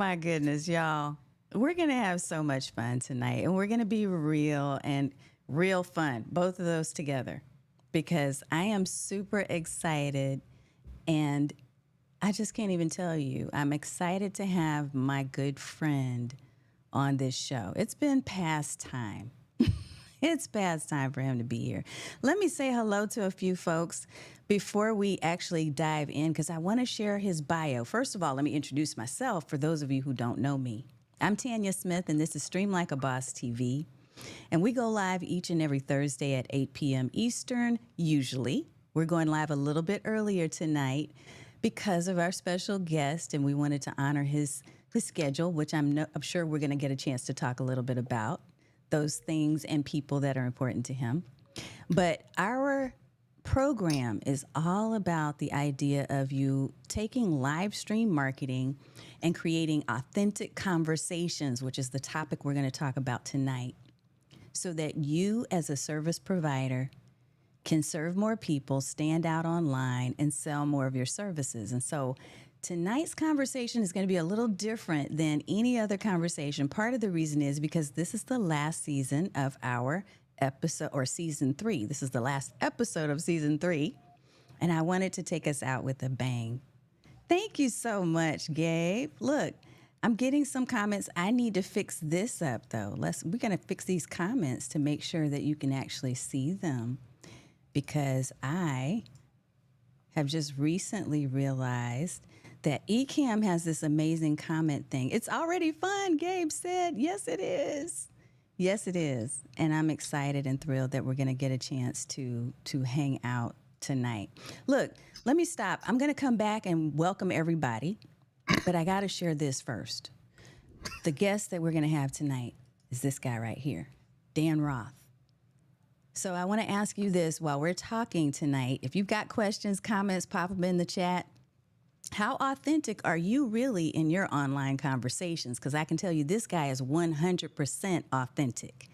my goodness, y'all. We're going to have so much fun tonight, and we're going to be real and real fun, both of those together, because I am super excited, and I just can't even tell you. I'm excited to have my good friend on this show. It's been past time. It's past time for him to be here. Let me say hello to a few folks before we actually dive in, because I want to share his bio. First of all, let me introduce myself for those of you who don't know me. I'm Tanya Smith, and this is Stream Like a Boss TV. And we go live each and every Thursday at 8 p.m. Eastern, usually. We're going live a little bit earlier tonight because of our special guest, and we wanted to honor his schedule, which I'm sure we're going to get a chance to talk a little bit about those things and people that are important to him. But our program is all about the idea of you taking live stream marketing and creating authentic conversations, which is the topic we're going to talk about tonight, so that you as a service provider can serve more people, stand out online, and sell more of your services. And so tonight's conversation is going to be a little different than any other conversation. Part of the reason is because this is the last season of our episode, or season 3. This is the last episode of season 3. And I wanted to take us out with a bang. Thank you so much, Gabe. Look, I'm getting some comments. I need to fix this up, though. We're going to fix these comments to make sure that you can actually see them, because I have just recently realized that Ecamm has this amazing comment thing. It's already fun, Gabe said. Yes, it is. Yes, it is. And I'm excited and thrilled that we're going to get a chance to hang out tonight. Look, let me stop. I'm going to come back and welcome everybody, but I got to share this first. The guest that we're going to have tonight is this guy right here, Dan Roth. So I want to ask you this while we're talking tonight. If you've got questions, comments, pop them in the chat. How authentic are you really in your online conversations? Because I can tell you this guy is 100% authentic.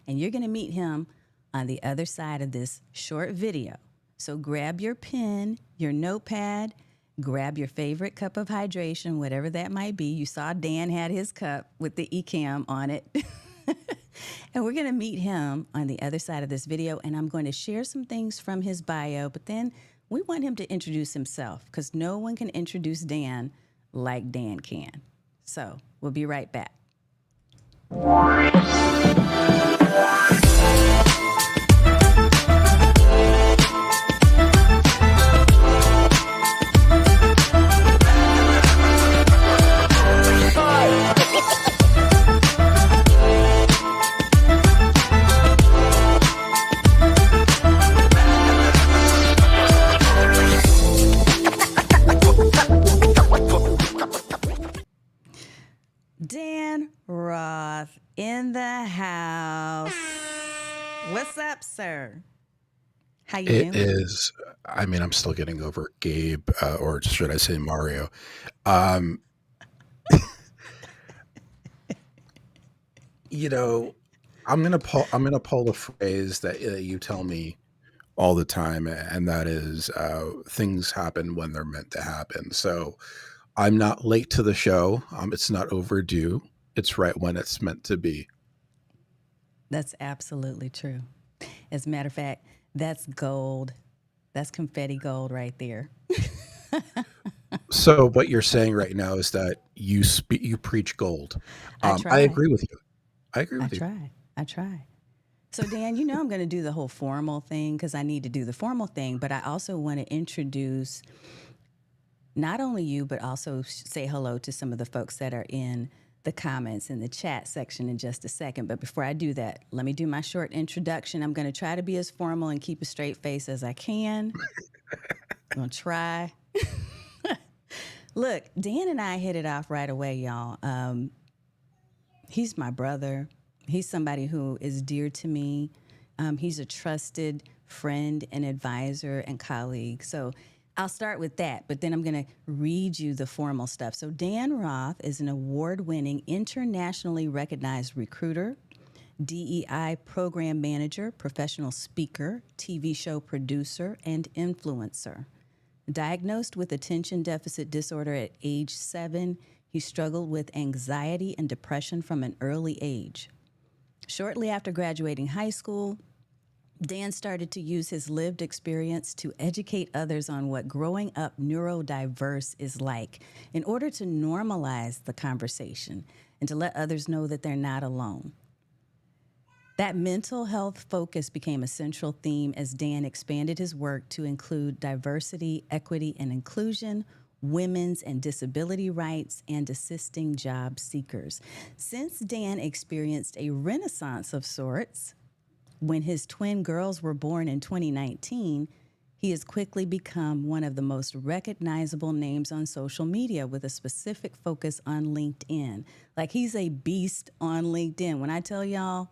And you're going to meet him on the other side of this short video. So grab your pen, your notepad, grab your favorite cup of hydration, whatever that might be. You saw Dan had his cup with the Ecamm on it. And we're going to meet him on the other side of this video. And I'm going to share some things from his bio, but then we want him to introduce himself, because no one can introduce Dan like Dan can. So we'll be right back. Dan Roth in the house. What's up, sir? How you doing? It is, I mean, I'm still getting over Gabe, or should I say Mario. You know, I'm gonna pull a phrase that you tell me all the time, and that is, things happen when they're meant to happen. So I'm not late to the show. It's not overdue. It's right when it's meant to be. That's absolutely true. As a matter of fact, that's gold. That's confetti gold right there. So what you're saying right now is that you preach gold. I I try. agree with you. I agree I with you. try. I try. So, Dan, you know I'm going to do the whole formal thing because I need to do the formal thing, but I also want to introduce not only you, but also say hello to some of the folks that are in the comments in the chat section in just a second. But before I do that, let me do my short introduction. I'm going to try to be as formal and keep a straight face as I can. I'm going to try. Look, Dan and I hit it off right away, y'all. He's my brother. He's somebody who is dear to me. He's a trusted friend and advisor and colleague. So I'll start with that, but then I'm going to read you the formal stuff. So Dan Roth is an award-winning, internationally recognized recruiter, DEI program manager, professional speaker, TV show producer, and influencer. Diagnosed with attention deficit disorder at age 7, He struggled with anxiety and depression from an early age. Shortly after graduating high school, Dan started to use his lived experience to educate others on what growing up neurodiverse is like in order to normalize the conversation and to let others know that they're not alone. That mental health focus became a central theme as Dan expanded his work to include diversity, equity, and inclusion, women's and disability rights, and assisting job seekers. Since Dan experienced a renaissance of sorts, when his twin girls were born in 2019, he has quickly become one of the most recognizable names on social media with a specific focus on LinkedIn. Like he's a beast on LinkedIn. When I tell y'all,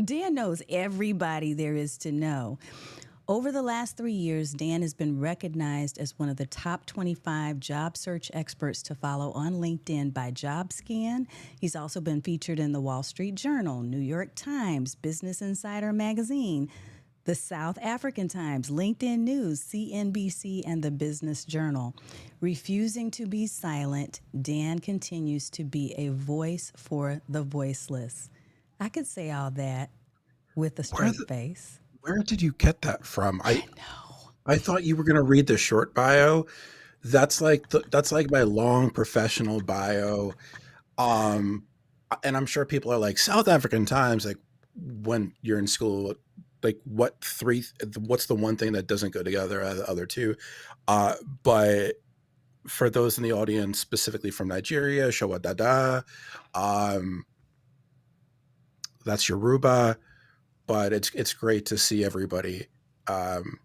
Dan knows everybody there is to know. Over the last 3 years, Dan has been recognized as one of the top 25 job search experts to follow on LinkedIn by JobScan. He's also been featured in the Wall Street Journal, New York Times, Business Insider Magazine, the South African Times, LinkedIn News, CNBC, and the Business Journal. Refusing to be silent, Dan continues to be a voice for the voiceless. I could say all that with a Where straight face. where did you get that from? I know. I thought you were going to read the short bio. That's like my long professional bio. Um, and I'm sure people are like South African Times. Like when you're in school, like what's the one thing that doesn't go together out of the other two? Uh, but for those in the audience, specifically from Nigeria, Shawadada, um, that's Yoruba. But it's great to see everybody. Um,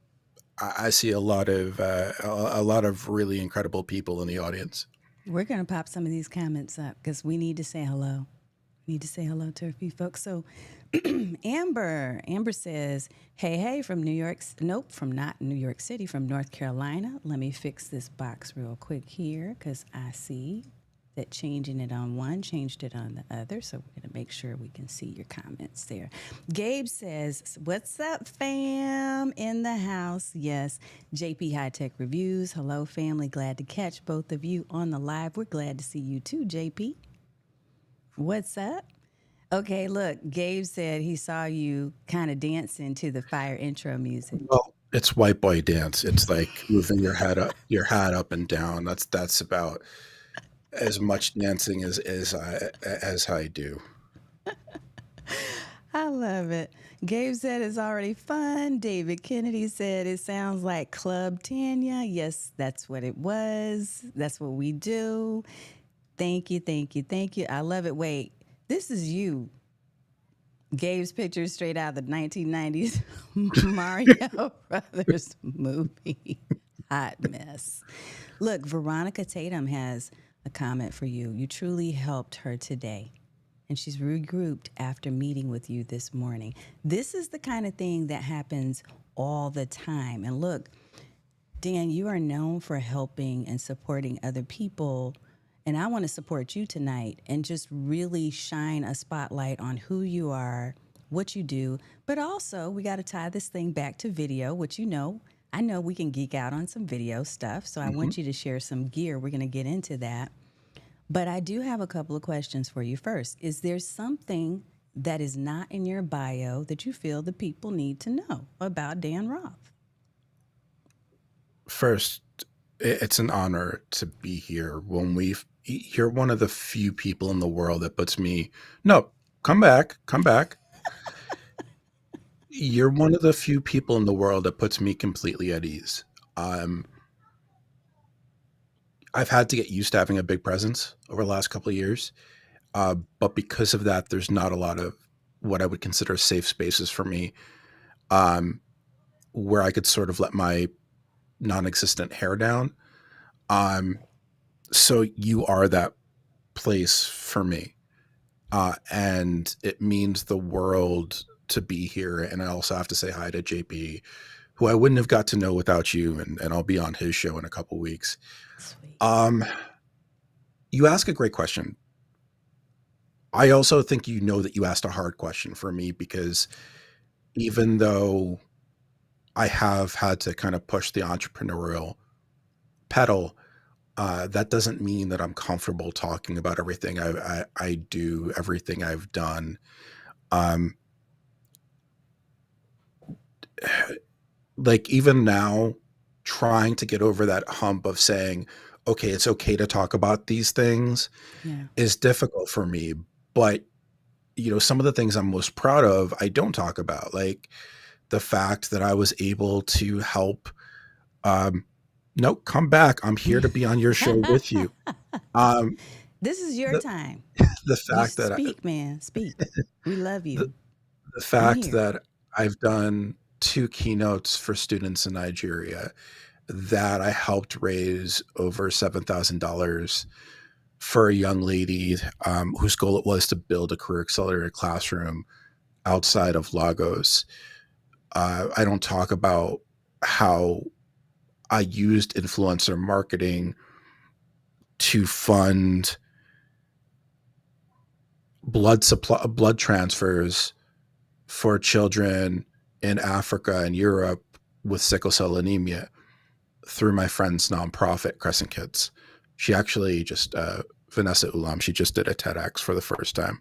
I see a lot of really incredible people in the audience. We're going to pop some of these comments up because we need to say hello. We need to say hello to a few folks. So, Amber says, "Hey, hey, from New York. Nope, from not New York City, from North Carolina. Let me fix this box real quick here because I see that changing it on one changed it on the other. So we're going to make sure we can see your comments there." Gabe says, "What's up, fam? In the house." Yes. JP High Tech Reviews. Hello, family. Glad to catch both of you on the live. We're glad to see you too, JP. What's up? Okay, look, Gabe said he saw you kind of dancing to the fire intro music. Well, it's white boy dance. It's like moving your hat up and down. That's about as much dancing as I do. I love it. Gabe said it's already fun. David Kennedy said it sounds like Club Tanya. Yes, that's what it was. That's what we do. Thank you, thank you, thank you. I love it. Wait, this is you. Gabe's picture straight out of the 1990s Mario Brothers movie. Hot mess. Look, Veronica Tatum has a comment for you. You truly helped her today, and she's regrouped after meeting with you this morning. This is the kind of thing that happens all the time. And look, Dan, you are known for helping and supporting other people. And I want to support you tonight and just really shine a spotlight on who you are, what you do. But also, we got to tie this thing back to video, which I know we can geek out on some video stuff. So I Mhm. want you to share some gear. We're going to get into that. But I do have a couple of questions for you first. Is there something that is not in your bio that you feel the people need to know about Dan Roth? First, it's an honor to be here. You're one of the few people in the world that puts me. No, come back, come back. You're one of the few people in the world that puts me completely at ease. Um, I've had to get used to having a big presence over the last couple of years, but because of that, there's not a lot of what I would consider safe spaces for me, um, where I could sort of let my non-existent hair down. Um, so you are that place for me, and it means the world to be here. And I also have to say hi to JP, who I wouldn't have got to know without you, and I'll be on his show in a couple weeks. Sweet. Um, you ask a great question. I also think you know that you asked a hard question for me because even though I have had to kind of push the entrepreneurial pedal, That doesn't mean that I'm comfortable talking about everything I do, everything I've done. Um, like even now, trying to get over that hump of saying, okay, it's okay to talk about these things Yeah. is difficult for me. But, some of the things I'm most proud of, I don't talk about. Like the fact that I was able to help, um, no, come back. I'm here to be on your show with you. Um, This is your the, time. the You fact that speak, man. Speak. We love the, you. the I'm fact here. that I've done two keynotes for students in Nigeria, that I helped raise over $7,000 for a young lady whose goal it was to build a career accelerator classroom outside of Lagos. I don't talk about how I used influencer marketing to fund blood transfers for children in Africa and Europe with sickle cell anemia through my friend's nonprofit, Crescent Kids. She actually just, Vanessa Ulam, she just did a TEDx for the first time.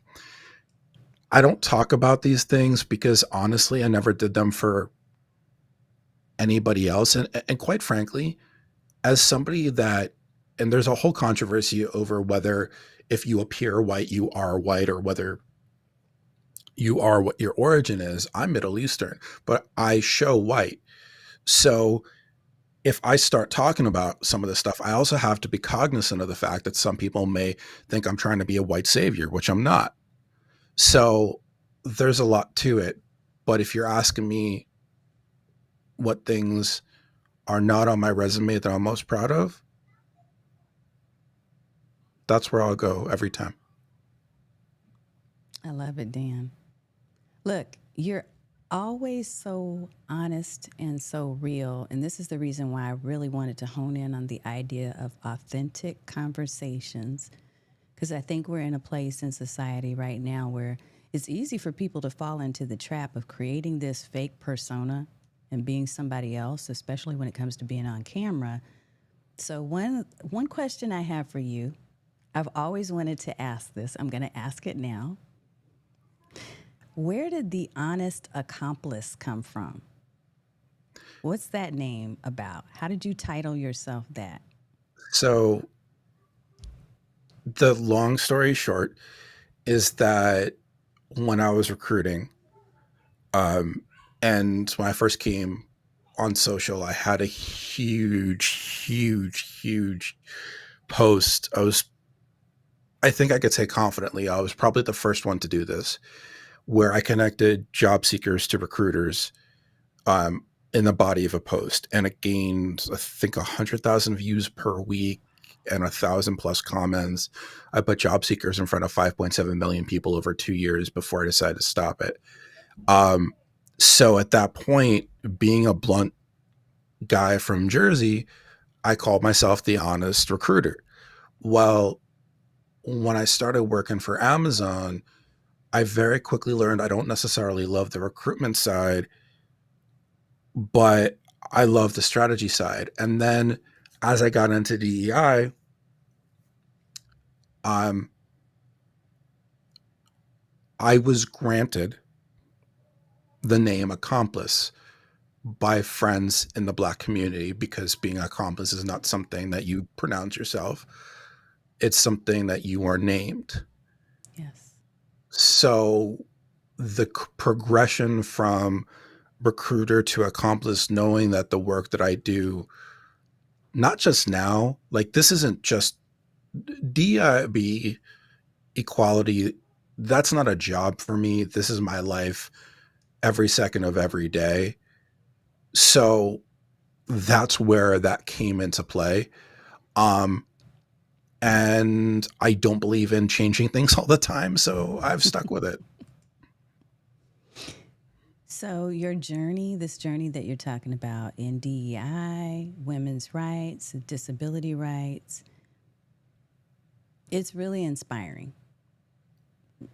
I don't talk about these things because honestly, I never did them for anybody else. And quite frankly, as somebody that, and there's a whole controversy over whether if you appear white, you are white, or whether you are what your origin is. I'm Middle Eastern, but I show white. So if I start talking about some of this stuff, I also have to be cognizant of the fact that some people may think I'm trying to be a white savior, which I'm not. So there's a lot to it. But if you're asking me what things are not on my resume that I'm most proud of, that's where I'll go every time. I love it, Dan. Look, you're always so honest and so real. And this is the reason why I really wanted to hone in on the idea of authentic conversations. Because I think we're in a place in society right now where it's easy for people to fall into the trap of creating this fake persona and being somebody else, especially when it comes to being on camera. So one question I have for you, I've always wanted to ask this. I'm going to ask it now. Where did the Honest Accomplice come from? What's that name about? How did you title yourself that? So the long story short is that when I was recruiting, um, and when I first came on social, I had a huge post. I think I could say confidently, I was probably the first one to do this, where I connected job seekers to recruiters um, in the body of a post, and it gained, I think, 100,000 views per week and 1,000 plus comments. I put job seekers in front of 5.7 million people over 2 years before I decided to stop it. Um, so at that point, being a blunt guy from Jersey, I called myself the honest recruiter. Well, when I started working for Amazon, I very quickly learned I don't necessarily love the recruitment side, but I love the strategy side. And then as I got into DEI, um, I was granted the name Accomplice by friends in the Black community, because being an accomplice is not something that you pronounce yourself. It's something that you are named. Yes. So the progression from recruiter to accomplice, knowing that the work that I do, not just now, like this isn't just DIB equality, that's not a job for me. This is my life every second of every day. So that's where that came into play. Um, and I don't believe in changing things all the time, so I've stuck with it. So, your journey, this journey that you're talking about in DEI, women's rights, disability rights, it's really inspiring.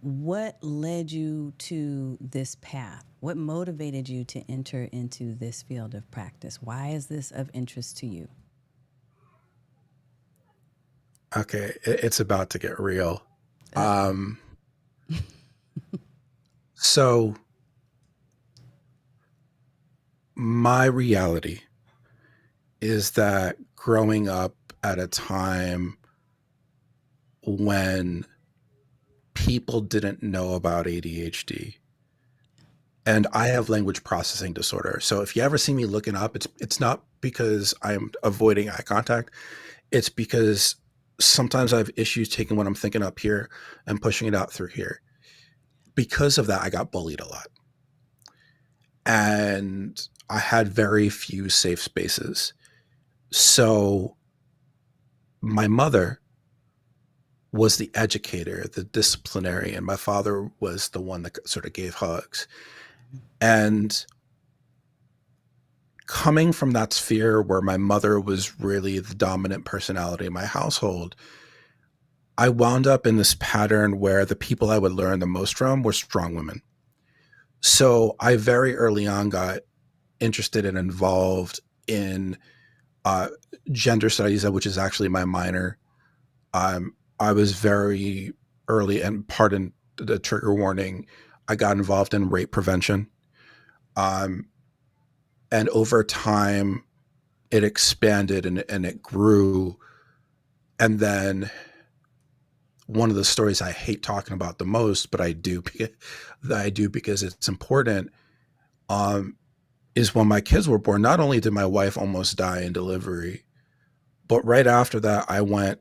What led you to this path? What motivated you to enter into this field of practice? Why is this of interest to you? Okay, it's about to get real. Uh-oh. Um, so my reality is that growing up at a time when people didn't know about ADHD, and I have language processing disorder. So if you ever see me looking up, it's not because I'm avoiding eye contact. It's because sometimes I have issues taking what I'm thinking up here and pushing it out through here. Because of that, I got bullied a lot. And I had very few safe spaces. So my mother was the educator, the disciplinarian. My father was the one that sort of gave hugs. And coming from that sphere where my mother was really the dominant personality in my household, I wound up in this pattern where the people I would learn the most from were strong women. So I very early on got interested and involved in uh, gender studies, which is actually my minor. I was very early, and pardon the trigger warning, I got involved in rape prevention. Um, and over time, it expanded and it grew. And then one of the stories I hate talking about the most, but I do that I do because it's important, um, is when my kids were born. Not only did my wife almost die in delivery, but right after that, I went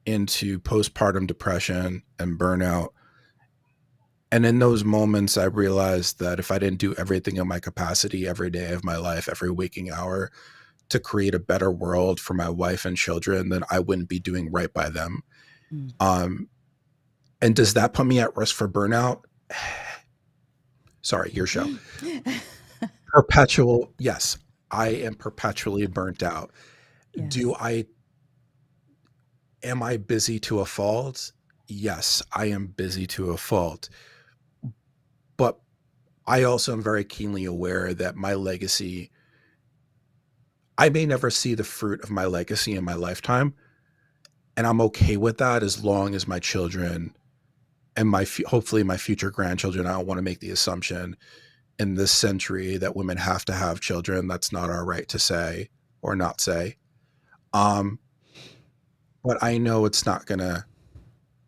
into postpartum depression and burnout. And in those moments, I realized that if I didn't do everything in my capacity every day of my life, every waking hour to create a better world for my wife and children, then I wouldn't be doing right by them. Mm. Um, and does that put me at risk for burnout? Sorry, your show. Perpetual. Yes, I am perpetually burnt out. Do Yes. I, am I busy to a fault? Yes, I am busy to a fault. But I also am very keenly aware that my legacy, I may never see the fruit of my legacy in my lifetime. And I'm okay with that as long as my children and hopefully my future grandchildren, I don't want to make the assumption in this century that women have to have children. That's not our right to say or not say. Um, but I know it's not gonna,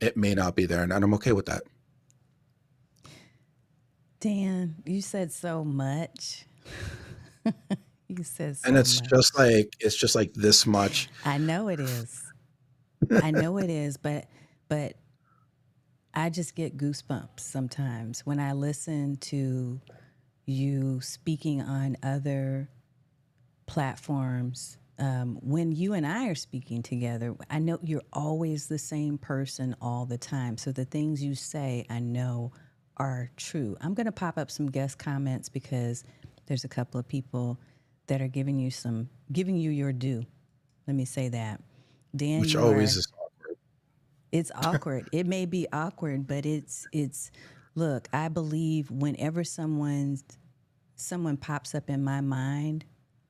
it may not be there, and I'm okay with that. Dan, you said so much. You said And so much. it's just like this much. I know it is. I know it is, but I just get goosebumps sometimes when I listen to you speaking on other platforms. When you and I are speaking together, I know you're always the same person all the time. So the things you say, I know are true. I'm going to pop up some guest comments because there's a couple of people that are giving you your due. Let me say that. Dan, Which you always are, is awkward. it's awkward. It may be awkward, but look, I believe whenever someone pops up in my mind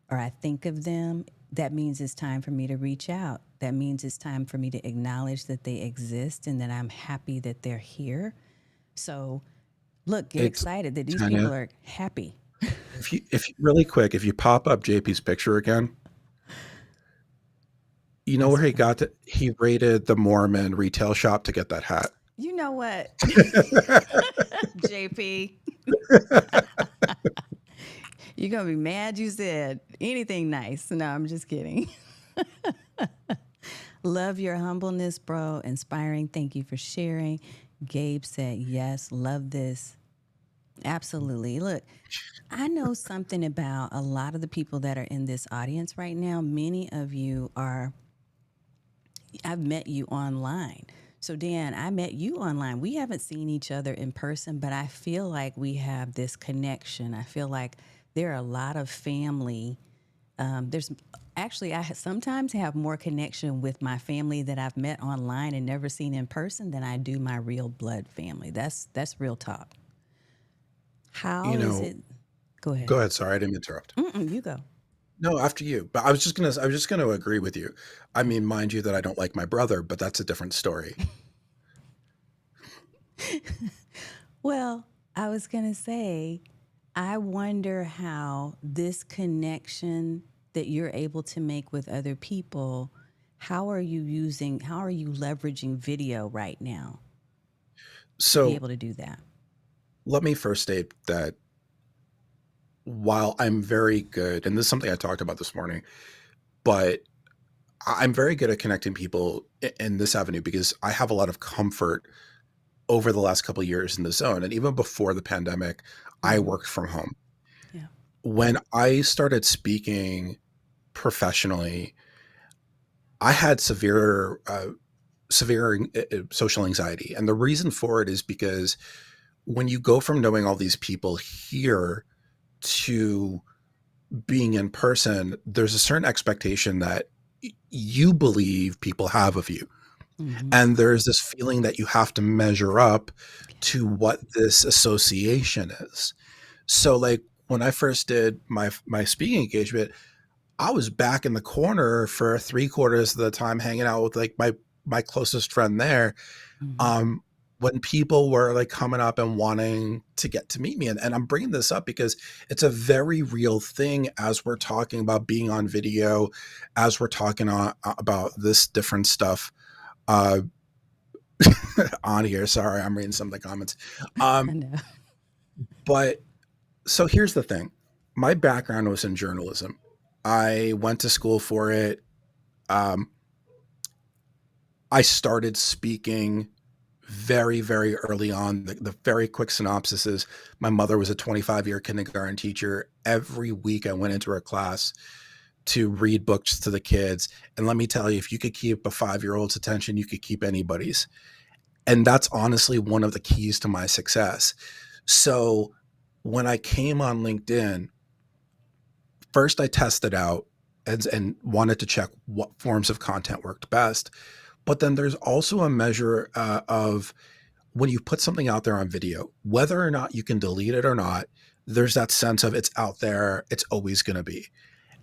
or I think of them, that means it's time for me to reach out. That means it's time for me to acknowledge that they exist and that I'm happy that they're here. So, look, get It's excited that these Tanya, people are happy. if you really quick, if you pop up JP's picture again, you know That's where he funny. got it? He raided the Mormon retail shop to get that hat. You know what, JP? You're going to be mad you said anything nice. No, I'm just kidding. Love your humbleness, bro. Inspiring. Thank you for sharing. Gabe said, yes, love this. Absolutely. Look, I know something about a lot of the people that are in this audience right now. Many of you are, I've met you online. So, Dan, I met you online. We haven't seen each other in person, but I feel like we have this connection. I feel like there are a lot of family. There's actually, I sometimes have more connection with my family that I've met online and never seen in person than I do my real blood family. That's real talk. How You is know, it? Go ahead. go ahead. Sorry, I didn't interrupt. Mm-mm, you go. No, after you. But I was just gonna agree with you. I mean, mind you that I don't like my brother, but that's a different story. Well, I was going to say, I wonder how this connection that you're able to make with other people, how are you leveraging video right now to be So able to do that? let me first state that while I'm very good, and this is something I talked about this morning, but I'm very good at connecting people in this avenue because I have a lot of comfort over the last couple of years in the zone. And even before the pandemic, I Mm-hmm. worked from home. Yeah. When I started speaking professionally, I had severe social anxiety. And the reason for it is because when you go from knowing all these people here to being in person, there's a certain expectation that you believe people have of you. Mm-hmm. And there's this feeling that you have to measure up to what this association is. So like when I first did my speaking engagement, I was back in the corner for 3/4 of the time hanging out with like my closest friend there. Mm-hmm. Um, when people were like coming up and wanting to get to meet me. And I'm bringing this up because it's a very real thing as we're talking about being on video, as we're talking about this different stuff uh, on here. Sorry, I'm reading some of the comments. I Um, know. but so here's the thing. My background was in journalism. I went to school for it. Um, I started speaking very, very early on. The very quick synopsis is my mother was a 25-year kindergarten teacher. Every week I went into her class to read books to the kids. And let me tell you, if you could keep a 5-year-old's attention, you could keep anybody's. And that's honestly one of the keys to my success. So when I came on LinkedIn, first I tested out and wanted to check what forms of content worked best. But then there's also a measure of when you put something out there on video, whether or not you can delete it or not, there's that sense of it's out there, it's always going to be.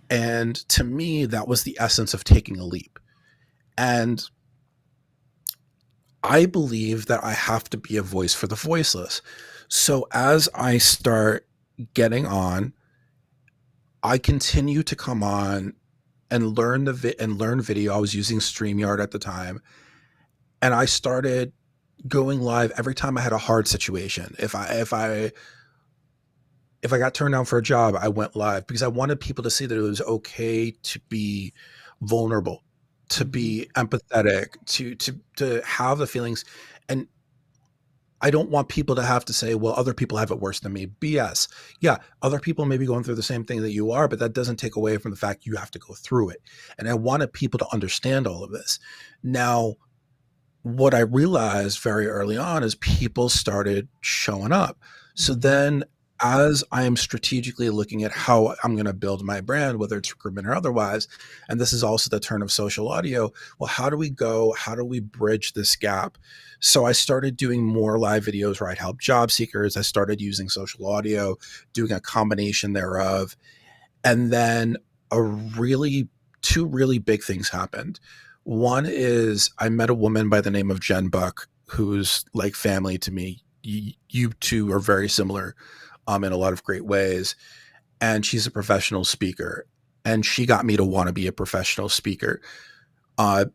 And to me, that was the essence of taking a leap. And I believe that I have to be a voice for the voiceless. So as I start getting on, I continue to come on and learn video. I was using StreamYard at the time, and I started going live every time I had a hard situation. If I got turned down for a job, I went live because I wanted people to see that it was okay to be vulnerable, to Mm-hmm. be empathetic, to have the feelings. And I don't want people to have to say, well, other people have it worse than me. BS. Yeah, other people may be going through the same thing that you are, but that doesn't take away from the fact you have to go through it. And I wanted people to understand all of this. Now, what I realized very early on is people started showing up. So Mm-hmm. then, as I am strategically looking at how I'm going to build my brand, whether it's recruitment or otherwise, and this is also the turn of social audio, well, how do we go? How do we bridge this gap? So I started doing more live videos where I'd help job seekers. I started using social audio, doing a combination thereof. And then a really two really big things happened. One is I met a woman by the name of Jen Buck, who's like family to me. You two are very similar in a lot of great ways. And she's a professional speaker. And she got me to want to be a professional speaker. Uh,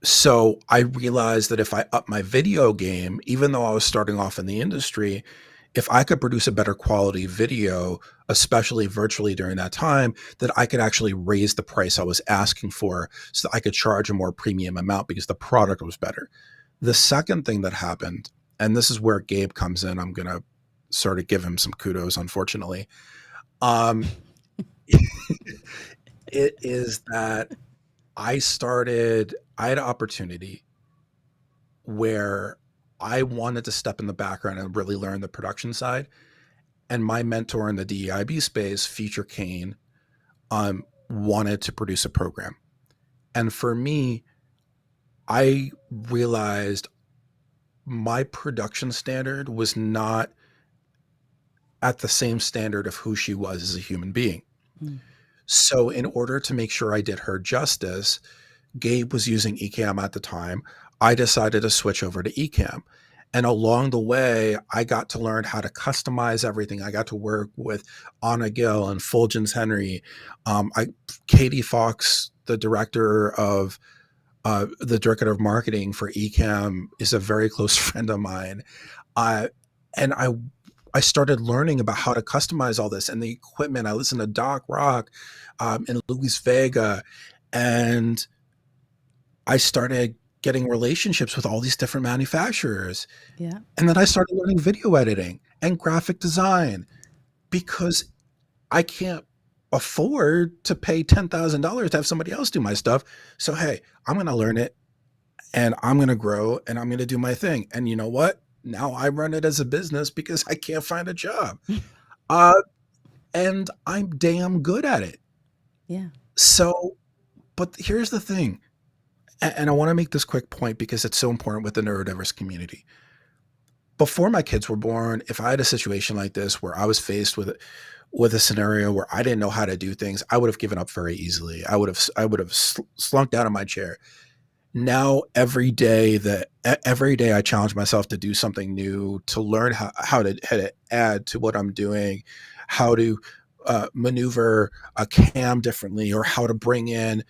so I realized that if I up my video game, even though I was starting off in the industry, if I could produce a better quality video, especially virtually during that time, that I could actually raise the price I was asking for so that I could charge a more premium amount because the product was better. The second thing that happened, and this is where Gabe comes in, I'm going to sort of give him some kudos, unfortunately. Um, it is that I had an opportunity where I wanted to step in the background and really learn the production side. And my mentor in the DEIB space, Future Kane, wanted to produce a program. And for me, I realized my production standard was not at the same standard of who she was as a human being. Mm. So in order to make sure I did her justice, Gabe was using Ecamm at the time. I decided to switch over to Ecamm. And along the way, I got to learn how to customize everything. I got to work with Anna Gill and Fulgence Henry. Katie Fox, the director of marketing for Ecamm, is a very close friend of mine. I and I started learning about how to customize all this and the equipment. I listened to Doc Rock and Luis Vega, and I started getting relationships with all these different manufacturers. Yeah. And then I started learning video editing and graphic design because I can't afford to pay $10,000 to have somebody else do my stuff. So, hey, I'm going to learn it and I'm going to grow and I'm going to do my thing. And you know what? Now I run it as a business because I can't find a job. Uh, and I'm damn good at it. Yeah. So, but here's the thing. And I want to make this quick point because it's so important with the neurodiverse community. Before my kids were born, if I had a situation like this where I was faced with a scenario where I didn't know how to do things, I would have given up very easily. I would have slunk down in my chair. Now every day I challenge myself to do something new, to learn how to add to what I'm doing, how to maneuver a cam differently, or how to bring in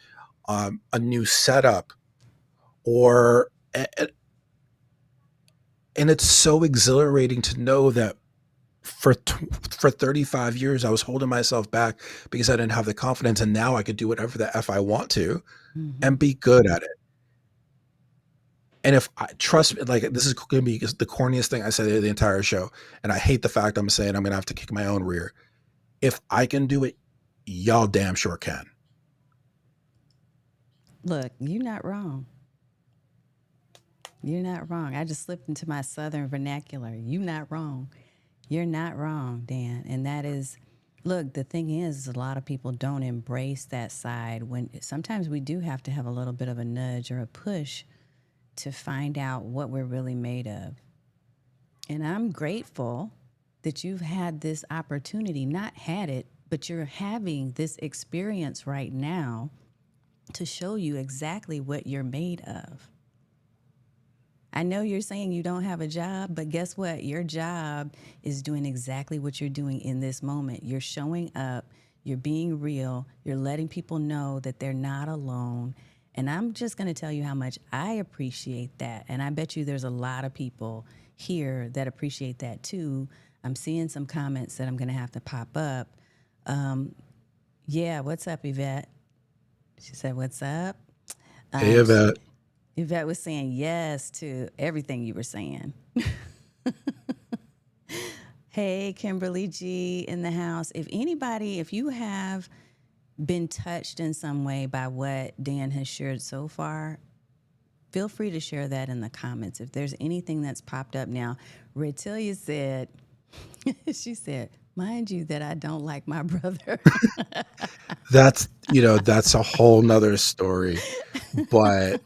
a new setup, or and it's so exhilarating to know that for 35 years I was holding myself back because I didn't have the confidence, and now I could do whatever the f I want to Hmm. and be good at it. And if I trust me, like, this is going to be the corniest thing I said the entire show, and I hate the fact I'm saying I'm going to have to kick my own rear. If I can do it, y'all damn sure can. Look, you're not wrong. You're not wrong. I just slipped into my southern vernacular. You're not wrong. You're not wrong, Dan. And that is, look, the thing is, a lot of people don't embrace that side when sometimes we do have to have a little bit of a nudge or a push to find out what we're really made of. And I'm grateful that you've had this opportunity, not had it, but you're having this experience right now to show you exactly what you're made of. I know you're saying you don't have a job, but guess what? Your job is doing exactly what you're doing in this moment. You're showing up, you're being real, you're letting people know that they're not alone. And I'm just going to tell you how much I appreciate that. And I bet you there's a lot of people here that appreciate that too. I'm seeing some comments that I'm going to have to pop up. Yeah, what's up, Yvette? She said, "What's up?" Hey, Um, Yvette. Yvette was saying yes to everything you were saying. Hey, Kimberly G in the house. If anybody, if you have been touched in some way by what Dan has shared so far, feel free to share that in the comments. If there's anything that's popped up now, Retilia said, she said, mind you that I don't like my brother. That's a whole nother story. But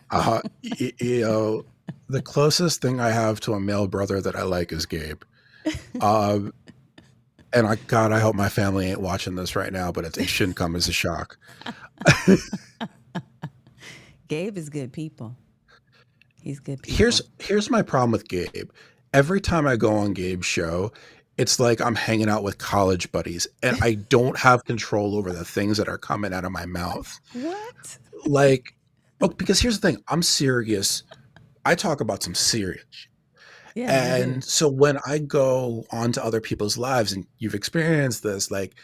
the closest thing I have to a male brother that I like is Gabe. Um, and I hope my family ain't watching this right now, but it shouldn't come as a shock. Gabe is good people. He's good here's people. here's my problem with Gabe. Every time I go on Gabe's show, it's like I'm hanging out with college buddies, and I don't have control over the things that are coming out of my mouth. What? Like, oh, because here's the thing, I'm serious. I talk about some serious. Yeah, you do. And so when I go onto other people's lives, and you've experienced this, like,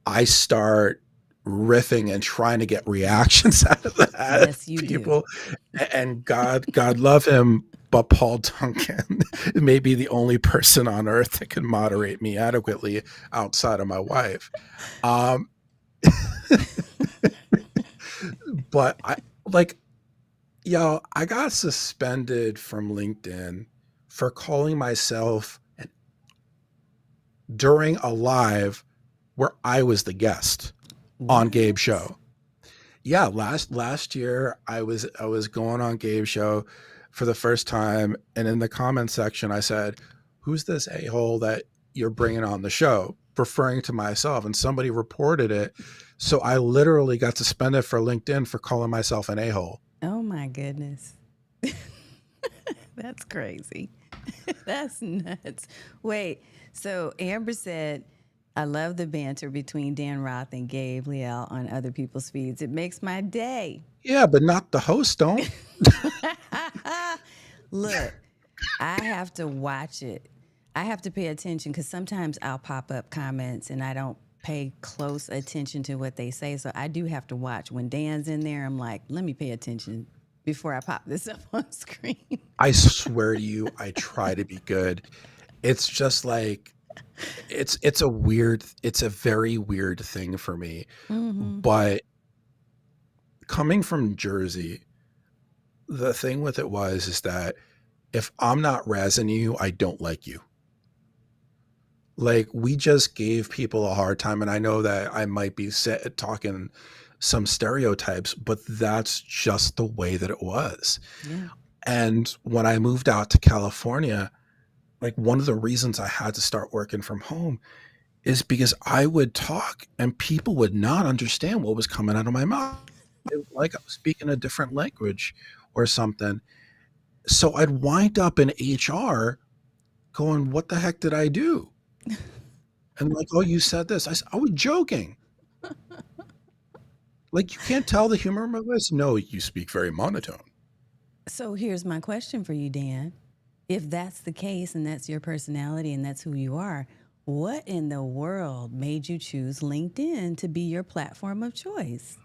I start riffing and trying to get reactions out of Yes, you do. people. And God love him, but Paul Duncan may be the only person on earth that can moderate me adequately outside of my wife. Um, but like, I got suspended from LinkedIn for calling myself during a live where I was the guest on Gabe's What? show. Yeah, last year I was going on Gabe's show for the first time, and in the comment section I said, "Who's this a-hole that you're bringing on the show?" referring to myself, and somebody reported it. So I literally got suspended for LinkedIn for calling myself an a-hole. Oh my goodness. That's crazy. That's nuts. Wait, so Amber said, I love the banter between Dan Roth and Gabe Liel on other people's feeds. It makes my day. Yeah, but not the host don't. Look, I have to watch it. I have to pay attention because sometimes I'll pop up comments and I don't pay close attention to what they say. So I do have to watch. When Dan's in there, I'm like, let me pay attention before I pop this up on screen. I swear to you, I try to be good. It's just like it's a very weird thing for me. Mm-hmm. But coming from Jersey, the thing with it was is that if I'm not razzing you, I don't like you. Like we just gave people a hard time, and I know that I might be talking some stereotypes, but that's just the way that it was. Yeah. And when I moved out to California, like one of the reasons I had to start working from home is because I would talk and people would not understand what was coming out of my mouth. It was like I was speaking a different language or something. So I'd wind up in HR going, what the heck did I do? And like, oh, you said this. I was joking. Like, you can't tell the humor in my voice. No, you speak very monotone. So here's my question for you, Dan. If that's the case and that's your personality and that's who you are, what in the world made you choose LinkedIn to be your platform of choice?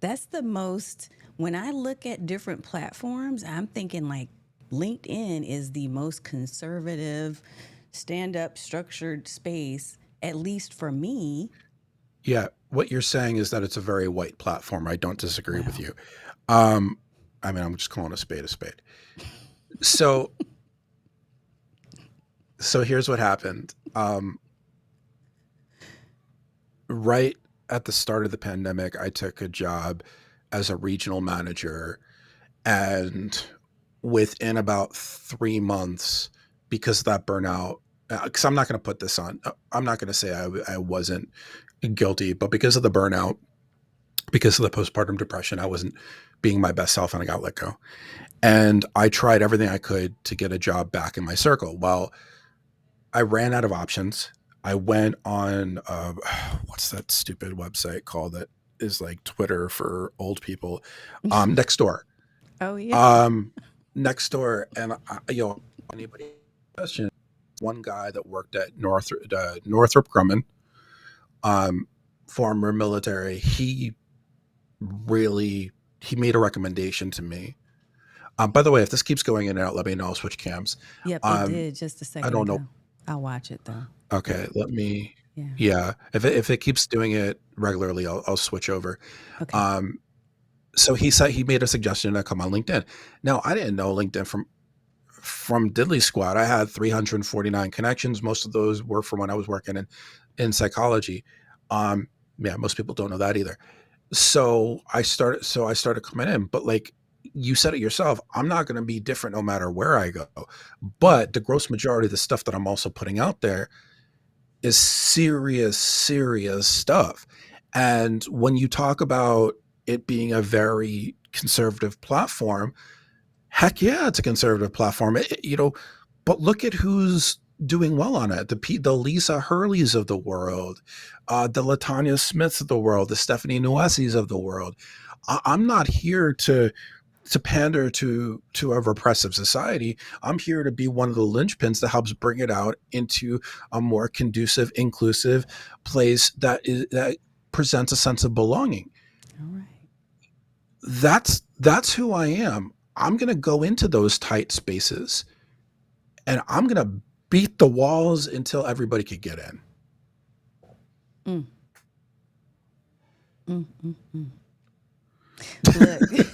That's the most, when I look at different platforms, I'm thinking like LinkedIn is the most conservative, stand up, structured space, at least for me. Yeah, what you're saying is that it's a very white platform. I don't disagree with Well, you. Um, I mean, I'm just calling a spade a spade. So, so here's what happened. Right at the start of the pandemic, I took a job as a regional manager, and within about 3 months, because of that burnout, because I'm not going to put this on, I'm not going to say I wasn't guilty, but because of the burnout, because of the postpartum depression, I wasn't being my best self and I got let go. And I tried everything I could to get a job back in my circle. Well, I ran out of options. I went on what's that stupid website called that is like Twitter for old people? Nextdoor. oh, yeah. Um, Nextdoor, and anybody question? One guy that worked at Northrop Grumman, um, former military. Really he made a recommendation to me. By the way, if this keeps going in and out, let me know. I'll switch cams. Yep, it Um, did just a I second don't know. ago. I'll watch it though. Okay, let me. Yeah. Yeah, if it keeps doing it regularly, I'll switch over. Okay. Um, so he said he made a suggestion to come on LinkedIn. Now I didn't know LinkedIn from Diddley Squad. I had 349 connections. Most of those were from when I was working in psychology. Um, yeah, most people don't know that either. So I started coming in, but like you said it yourself, I'm not going to be different no matter where I go. But the gross majority of the stuff that I'm also putting out there is serious, serious stuff. And when you talk about it being a very conservative platform, heck yeah, it's a conservative platform. But look at who's doing well on it. The Lisa Hurleys of the world, the Latanya Smiths of the world, the Stephanie Nuesis of the world. I'm not here to pander to a repressive society. I'm here to be one of the linchpins that helps bring it out into a more conducive, inclusive place that presents a sense of belonging. All right. That's who I am. I'm going to go into those tight spaces and I'm going to beat the walls until everybody could get in. Mm, mm, mm, mm. Look,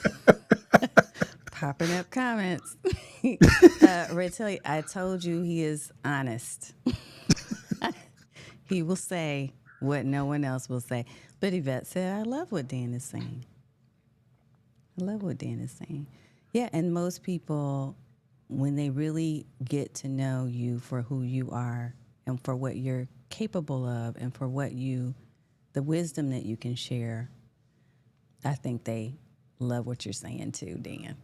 popping up comments. Ray, I told you he is honest. He will say what no one else will say. But Yvette said, I love what Dan is saying. I love what Dan is saying. Yeah, and most people, when they really get to know you for who you are and for what you're capable of and for the wisdom that you can share. I think they love what you're saying too, Dan.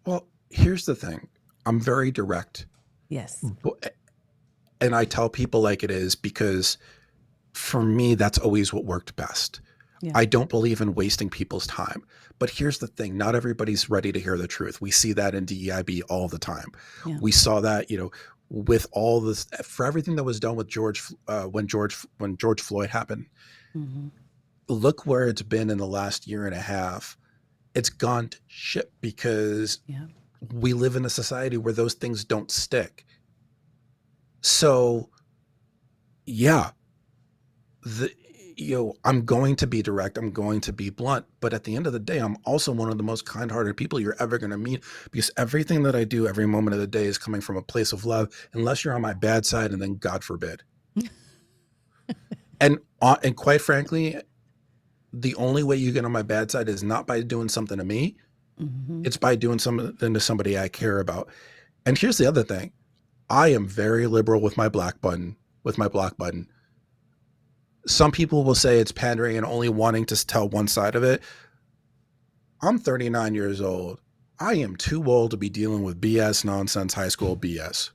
Well, here's the thing. I'm very direct, Yes. bu- and I tell people like it is because for me, that's always what worked best. Yeah. I don't believe in wasting people's time. But here's the thing, not everybody's ready to hear the truth. We see that in DEIB all the time. Yeah. We saw that, with all this for everything that was done with when George Floyd happened. Mm-hmm. Look where it's been in the last year and a half. It's gone to shit because Yeah. we live in a society where those things don't stick. So, yeah, the I'm going to be direct, I'm going to be blunt, but at the end of the day, I'm also one of the most kind-hearted people you're ever going to meet because everything that I do every moment of the day is coming from a place of love, unless you're on my bad side, and then God forbid. And quite frankly, the only way you get on my bad side is not by doing something to me, Mm-hmm. it's by doing something to somebody I care about. And here's the other thing. I am very liberal with my block button. Some people will say it's pandering and only wanting to tell one side of it. I'm 39 years old. I am too old to be dealing with BS nonsense high school BS.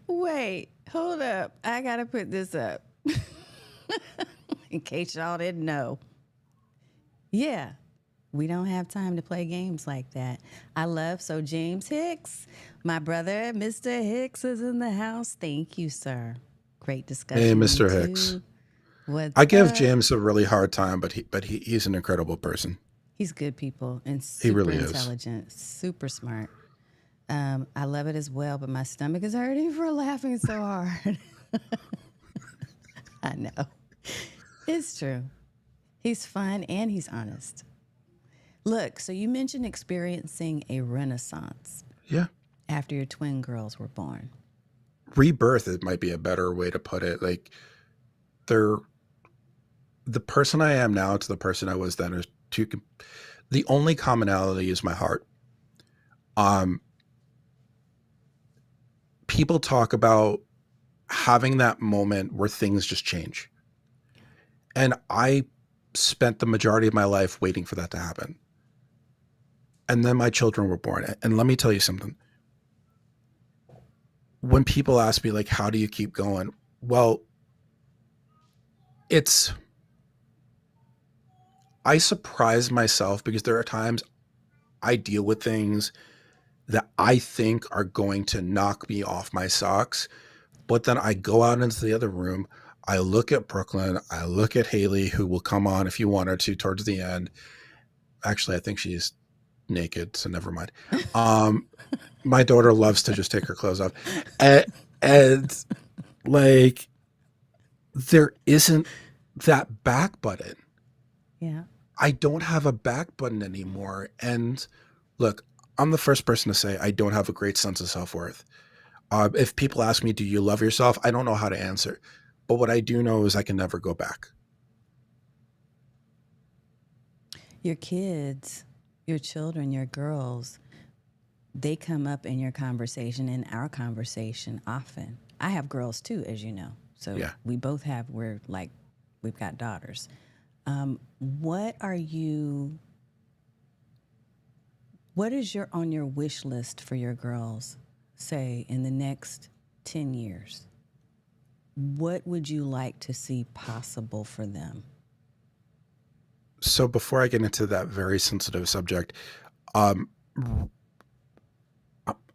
Wait, hold up. I got to put this up in case y'all didn't know. Yeah, we don't have time to play games like that. So James Hicks, my brother, Mr. Hicks is in the house. Thank you, sir. Great Hey, discussion, you Mr. Hicks. too. What's I give up? James a really hard time, but he's an incredible person. He's good people and He super really is. intelligent, super smart. I love it as well, but my stomach is hurting for laughing so hard. I know. It's true. He's fun and he's honest. Look, so you mentioned experiencing a renaissance Yeah. after your twin girls were born. Rebirth, it might be a better way to put it. Like they're the person I am now to the person I was then is two. The only commonality is my heart. Um, People talk about having that moment where things just change. And I spent the majority of my life waiting for that to happen. And then my children were born. And let me tell you something. When people ask me, like, how do you keep going? Well, it's, I surprise myself because there are times I deal with things that I think are going to knock me off my socks. But then I go out into the other room. I look at Brooklyn. I look at Haley, who will come on if you want her to towards the end. Actually, I think she's naked, so never mind. Um, my daughter loves to just take her clothes off. And, and like, there isn't that back button. Yeah. I don't have a back button anymore. And look, I'm the first person to say I don't have a great sense of self worth. If people ask me, do you love yourself? I don't know how to answer. But what I do know is I can never go back. Your kids, your children, your girls, they come up in your conversation, in our conversation often. I have girls too, as you know. So Yeah. we both have, we've got daughters. What are you, what is on your wish list for your girls, say, in the next 10 years? What would you like to see possible for them? So before I get into that very sensitive subject, um,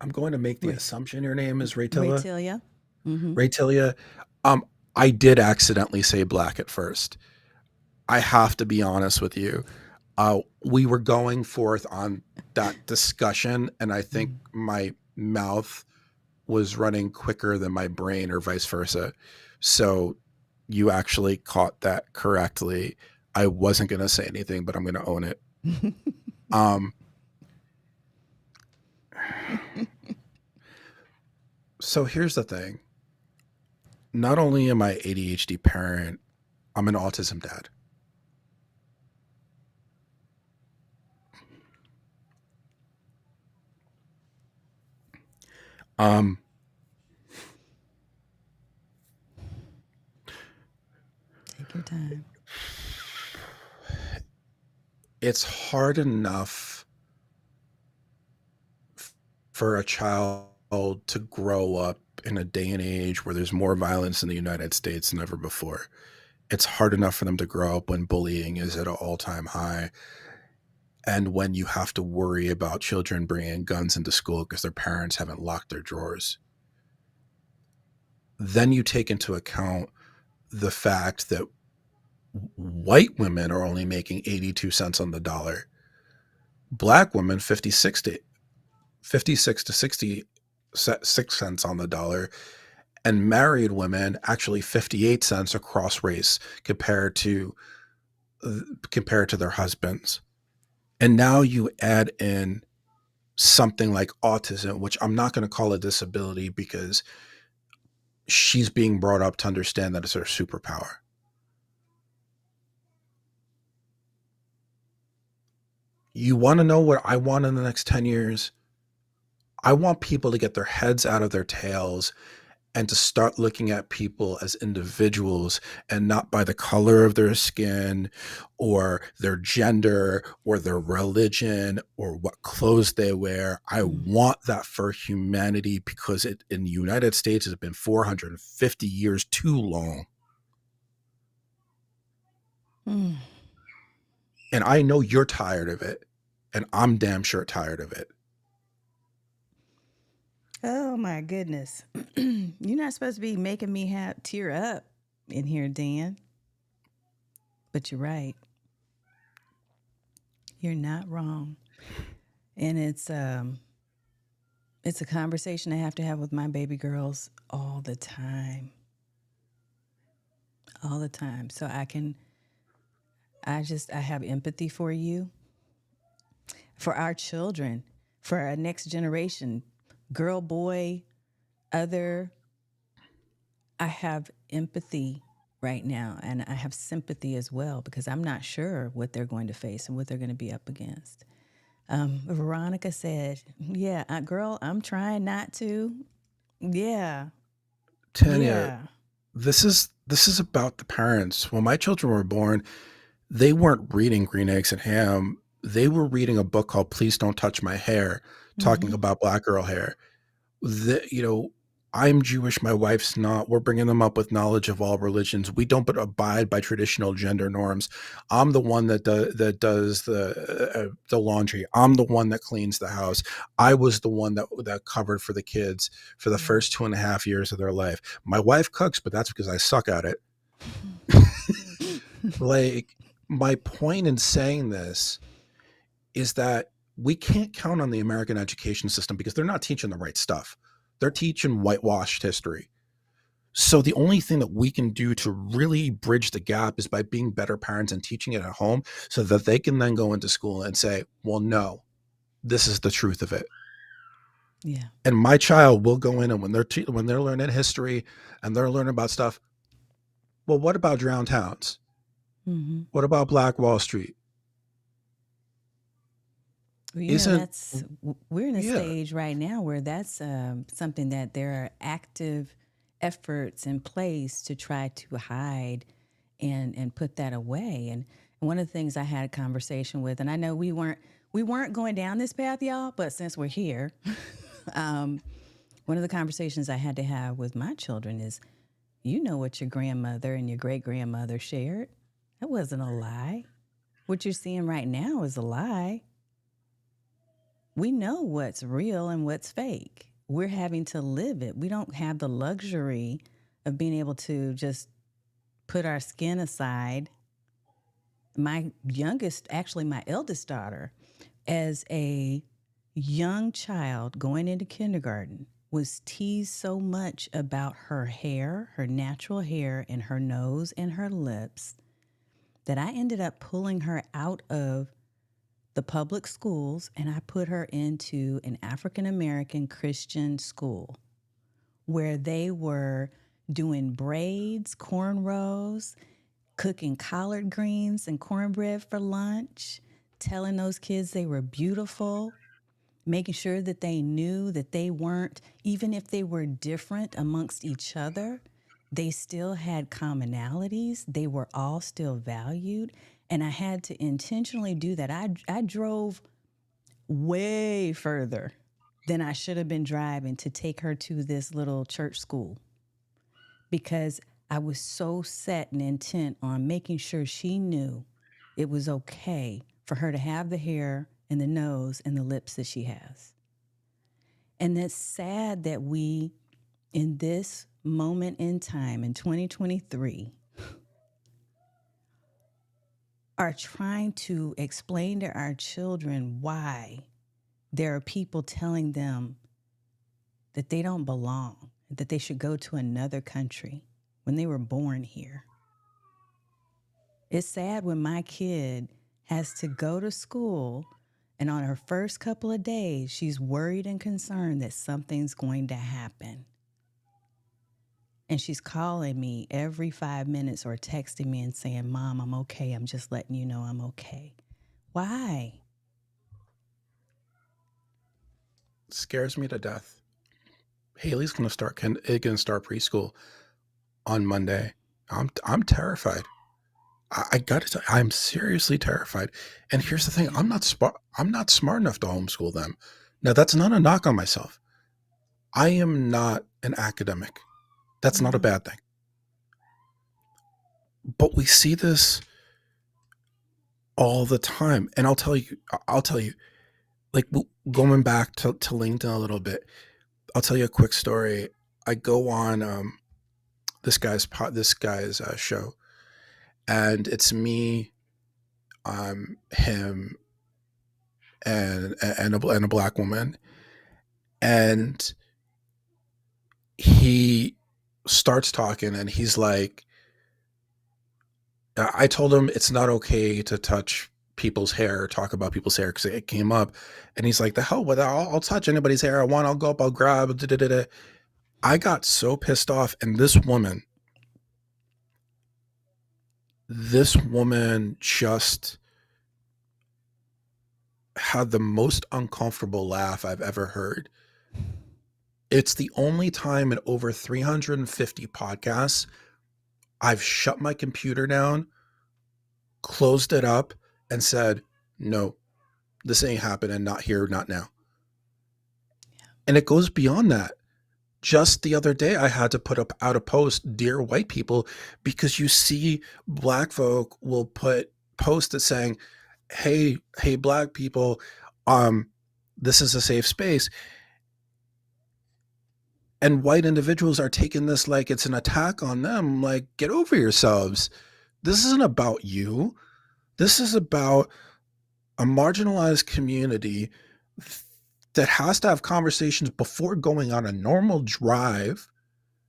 I'm going to make the Ray, assumption your name is Ray Raytilla. Tilia? Mm-hmm. Raytilia. Um, I did accidentally say black at first. I have to be honest with you. We were going forth on that discussion, and I think my mouth was running quicker than my brain, or vice versa. So you actually caught that correctly. I wasn't going to say anything, but I'm going to own it. Um, so here's the thing. Not only am I ADHD parent, I'm an autism dad. Take your time. It's hard enough for a child to grow up in a day and age where there's more violence in the United States than ever before. It's hard enough for them to grow up when bullying is at an all-time high and when you have to worry about children bringing guns into school because their parents haven't locked their drawers. Then you take into account the fact that white women are only making 82 cents on the dollar. Black women 56 to 66 cents on the dollar, and married women actually 58 cents across race compared to their husbands. And now you add in something like autism, which I'm not going to call a disability because she's being brought up to understand that it's her superpower. You want to know what I want in the next 10 years? I want people to get their heads out of their tails and to start looking at people as individuals and not by the color of their skin or their gender or their religion or what clothes they wear. I Mm. want that for humanity because it in the United States has been 450 years too long. Mm. And I know you're tired of it. And I'm damn sure tired of it. Oh my goodness. You're not supposed to be making me tear up in here, Dan. But you're right. You're not wrong. And it's a conversation I have to have with my baby girls all the time. All the time. So I have empathy for you, for our children, for our next generation, girl, boy, other. I have empathy right now and I have sympathy as well because I'm not sure what they're going to face and what they're going to be up against. Veronica said, "Yeah, girl, I'm trying not to." Yeah, Tanya, yeah. this is about the parents. When my children were born, they weren't reading Green Eggs and Ham. They were reading a book called Please Don't Touch My Hair, talking Mm-hmm. about black girl hair. I'm Jewish, my wife's not. We're bringing them up with knowledge of all religions. We don't but abide by traditional gender norms. I'm the one that does the laundry. I'm the one that cleans the house. I was the one that covered for the kids for the Yeah. first 2.5 years of their life. My wife cooks, but that's because I suck at it. Like, my point in saying this is that we can't count on the American education system because they're not teaching the right stuff. They're teaching whitewashed history. So the only thing that we can do to really bridge the gap is by being better parents and teaching it at home so that they can then go into school and say, well, no, this is the truth of it. Yeah. And my child will go in and when they're learning history and they're learning about stuff, well, what about drowned towns? Mm-hmm. What about Black Wall Street? Well, Isn't we're in a yeah, stage right now where that's something that there are active efforts in place to try to hide and put that away. And one of the things I had a conversation with, and I know we weren't going down this path, y'all, but since we're here, one of the conversations I had to have with my children is, you know what your grandmother and your great grandmother shared. That wasn't a lie. What you're seeing right now is a lie. We know what's real and what's fake. We're having to live it. We don't have the luxury of being able to just put our skin aside. My eldest daughter, as a young child going into kindergarten, was teased so much about her hair, her natural hair, and her nose and her lips that I ended up pulling her out of the public schools and I put her into an African American Christian school where they were doing braids, cornrows, cooking collard greens and cornbread for lunch, telling those kids they were beautiful, making sure that they knew that they weren't, even if they were different amongst each other, they still had commonalities. They were all still valued. And I had to intentionally do that. I drove way further than I should have been driving to take her to this little church school because I was so set and intent on making sure she knew it was okay for her to have the hair and the nose and the lips that she has. And it's sad that we, in this moment in time in 2023, are trying to explain to our children why there are people telling them that they don't belong, that they should go to another country when they were born here. It's sad when my kid has to go to school and on her first couple of days, she's worried and concerned that something's going to happen. And she's calling me every 5 minutes or texting me and saying, Mom, I'm okay. I'm just letting you know I'm okay. Why? It scares me to death. Haley's gonna start preschool on Monday. I'm terrified. I gotta tell you, I'm seriously terrified. And here's the thing: Yeah. I'm not smart enough to homeschool them. Now, that's not a knock on myself. I am not an academic. That's not a Mm-hmm. bad thing. But we see this all the time, and I'll tell you, like going back to LinkedIn a little bit. I'll tell you a quick story. I go on this guy's show, and it's me, him, and a black woman, and he starts talking, and he's like, I told him it's not okay to touch people's hair or talk about people's hair because it came up, and he's like, the hell with it, I'll touch anybody's hair I want. I'll go up, I'll grab. Da, da, da, da. I got so pissed off, and this woman just had the most uncomfortable laugh I've ever heard. It's the only time in over 350 podcasts I've shut my computer down, closed it up, and said, no, this ain't happening, not here, not now. And it goes beyond that. Just the other day, I had to put up out a post, dear white people, because you see black folk will put posts that saying, hey, black people, um, this is a safe space. And white individuals are taking this like it's an attack on them. Like, get over yourselves. This isn't about you. This is about a marginalized community that has to have conversations before going on a normal drive,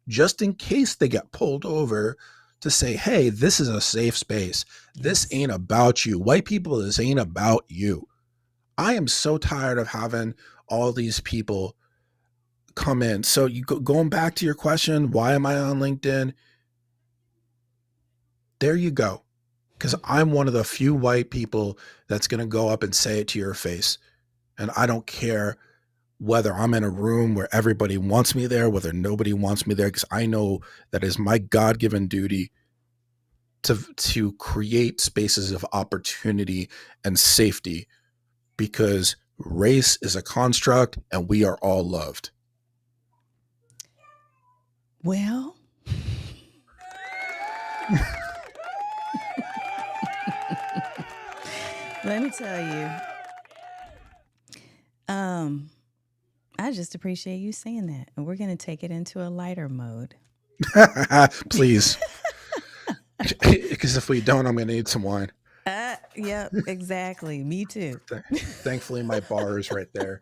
just in case they get pulled over, to say, hey, this is a safe space. This Yes. ain't about you. White people, this ain't about you. I am so tired of having all these people come in. So going back to your question, why am I on LinkedIn? There you go. Because I'm one of the few white people that's going to go up and say it to your face. And I don't care whether I'm in a room where everybody wants me there, whether nobody wants me there, because I know that is my God-given duty to create spaces of opportunity and safety, because race is a construct and we are all loved. Well, let me tell you, um, I just appreciate you saying that. And we're going to take it into a lighter mode. Please. Because if we don't, I'm going to need some wine. Yep, exactly. Me too. Thankfully, my bar is right there.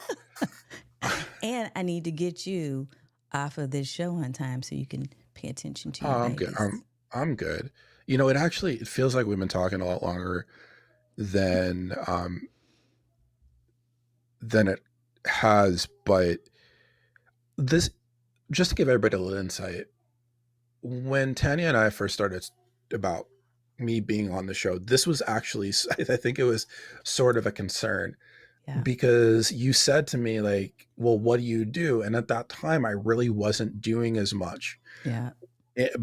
And I need to get you off of this show on time so you can pay attention to your Oh, I'm good. babies. I'm good. It feels like we've been talking a lot longer than than it has, but this, just to give everybody a little insight, when Tanya and I first started about me being on the show, this was actually, I think it was sort of a concern, Yeah. because you said to me, like, well, what do you do? And at that time, I really wasn't doing as much. Yeah. it,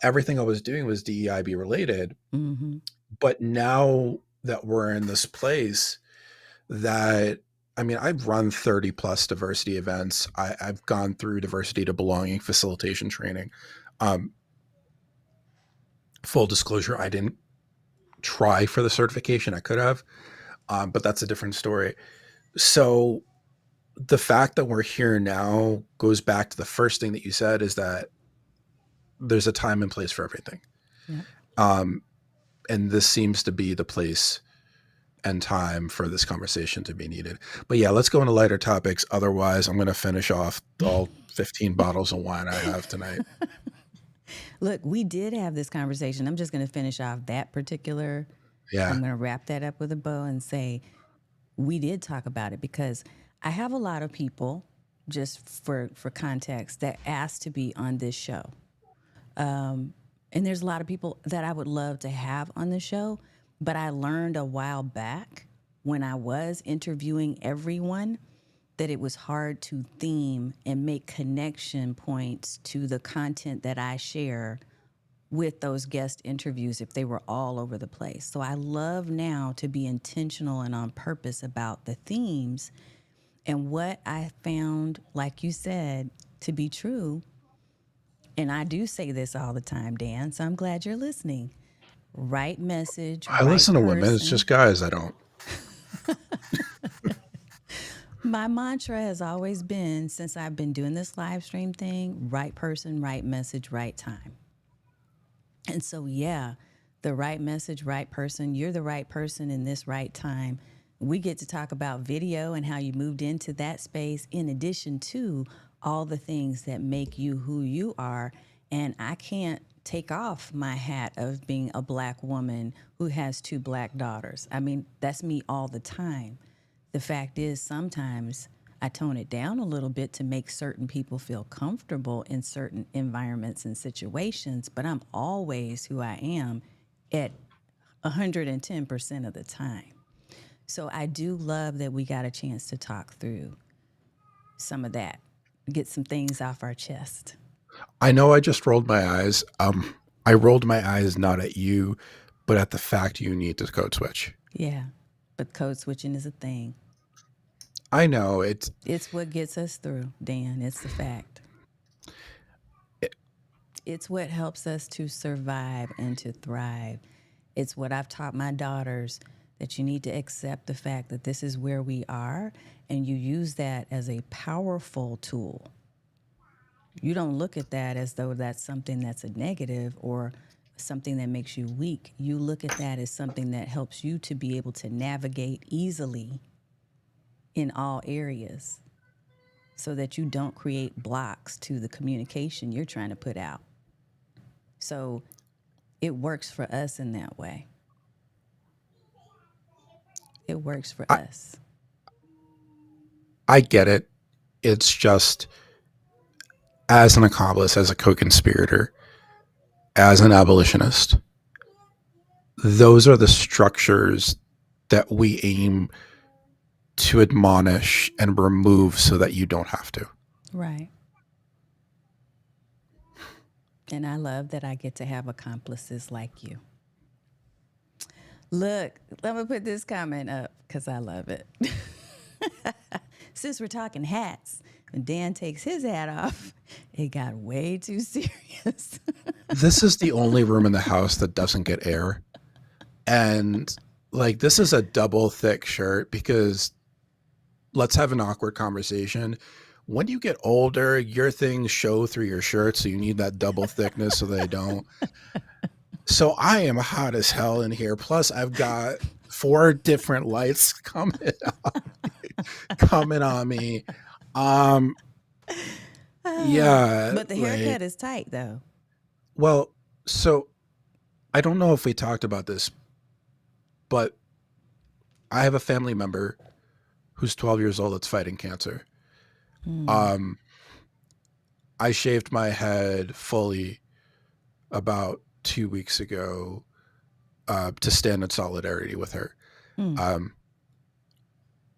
everything I was doing was DEIB related. Mm-hmm. But now that we're in this place that, I mean, I've run 30 plus diversity events. I've gone through diversity to belonging facilitation training. Um, Full disclosure, I didn't try for the certification. I could have, but that's a different story. So the fact that we're here now goes back to the first thing that you said, is that there's a time and place for everything. Yep. Um, and this seems to be the place and time for this conversation to be needed. But yeah, let's go into lighter topics. Otherwise, I'm going to finish off all 15 bottles of wine I have tonight. Look, we did have this conversation. I'm just going to finish off that particular. Yeah. I'm going to wrap that up with a bow and say we did talk about it because I have a lot of people, just for context, that asked to be on this show. And there's a lot of people that I would love to have on the show, but I learned a while back when I was interviewing everyone that it was hard to theme and make connection points to the content that I share with those guest interviews if they were all over the place. So I love now to be intentional and on purpose about the themes. And what I found, like you said, to be true, and I do say this all the time, Dan, so I'm glad you're listening. Right message, I right listen to women. It's person. just guys I don't. My mantra has always been, since I've been doing this live stream thing, right person, right message, right time. And so, yeah, the right message, right person, you're the right person in this right time. We get to talk about video and how you moved into that space, in addition to all the things that make you who you are. And I can't take off my hat of being a black woman who has two black daughters. I mean, that's me all the time. The fact is, sometimes I tone it down a little bit to make certain people feel comfortable in certain environments and situations, but I'm always who I am at 110% of the time. So I do love that we got a chance to talk through some of that, get some things off our chest. I know I just rolled my eyes. I rolled my eyes not at you, but at the fact you need to code switch. Yeah, but code switching is a thing. I know it's It's what gets us through, Dan. It's the fact. it, It's what helps us to survive and to thrive. It's what I've taught my daughters, that you need to accept the fact that this is where we are, and you use that as a powerful tool. You don't look at that as though that's something that's a negative or something that makes you weak. You look at that as something that helps you to be able to navigate easily in all areas so that you don't create blocks to the communication you're trying to put out. So it works for us in that way. It works for I, us. I get it. It's just, as an accomplice, as a co-conspirator, as an abolitionist, those are the structures that we aim to admonish and remove so that you don't have to. Right. And I love that I get to have accomplices like you. Look, let me put this comment up because I love it. Since we're talking hats, when Dan takes his hat off, it got way too serious. This is the only room in the house that doesn't get air. And like, this is a double thick shirt because, let's have an awkward conversation. When you get older, your things show through your shirt, so you need that double thickness so they don't. So I am hot as hell in here. Plus, I've got four different lights coming on me. Um, yeah, But the like, haircut is tight, though. well, so I don't know if we talked about this, but I have a family member who's 12 years old that's fighting cancer. Mm, Um, I shaved my head fully about 2 weeks ago to stand in solidarity with her. mm, Um,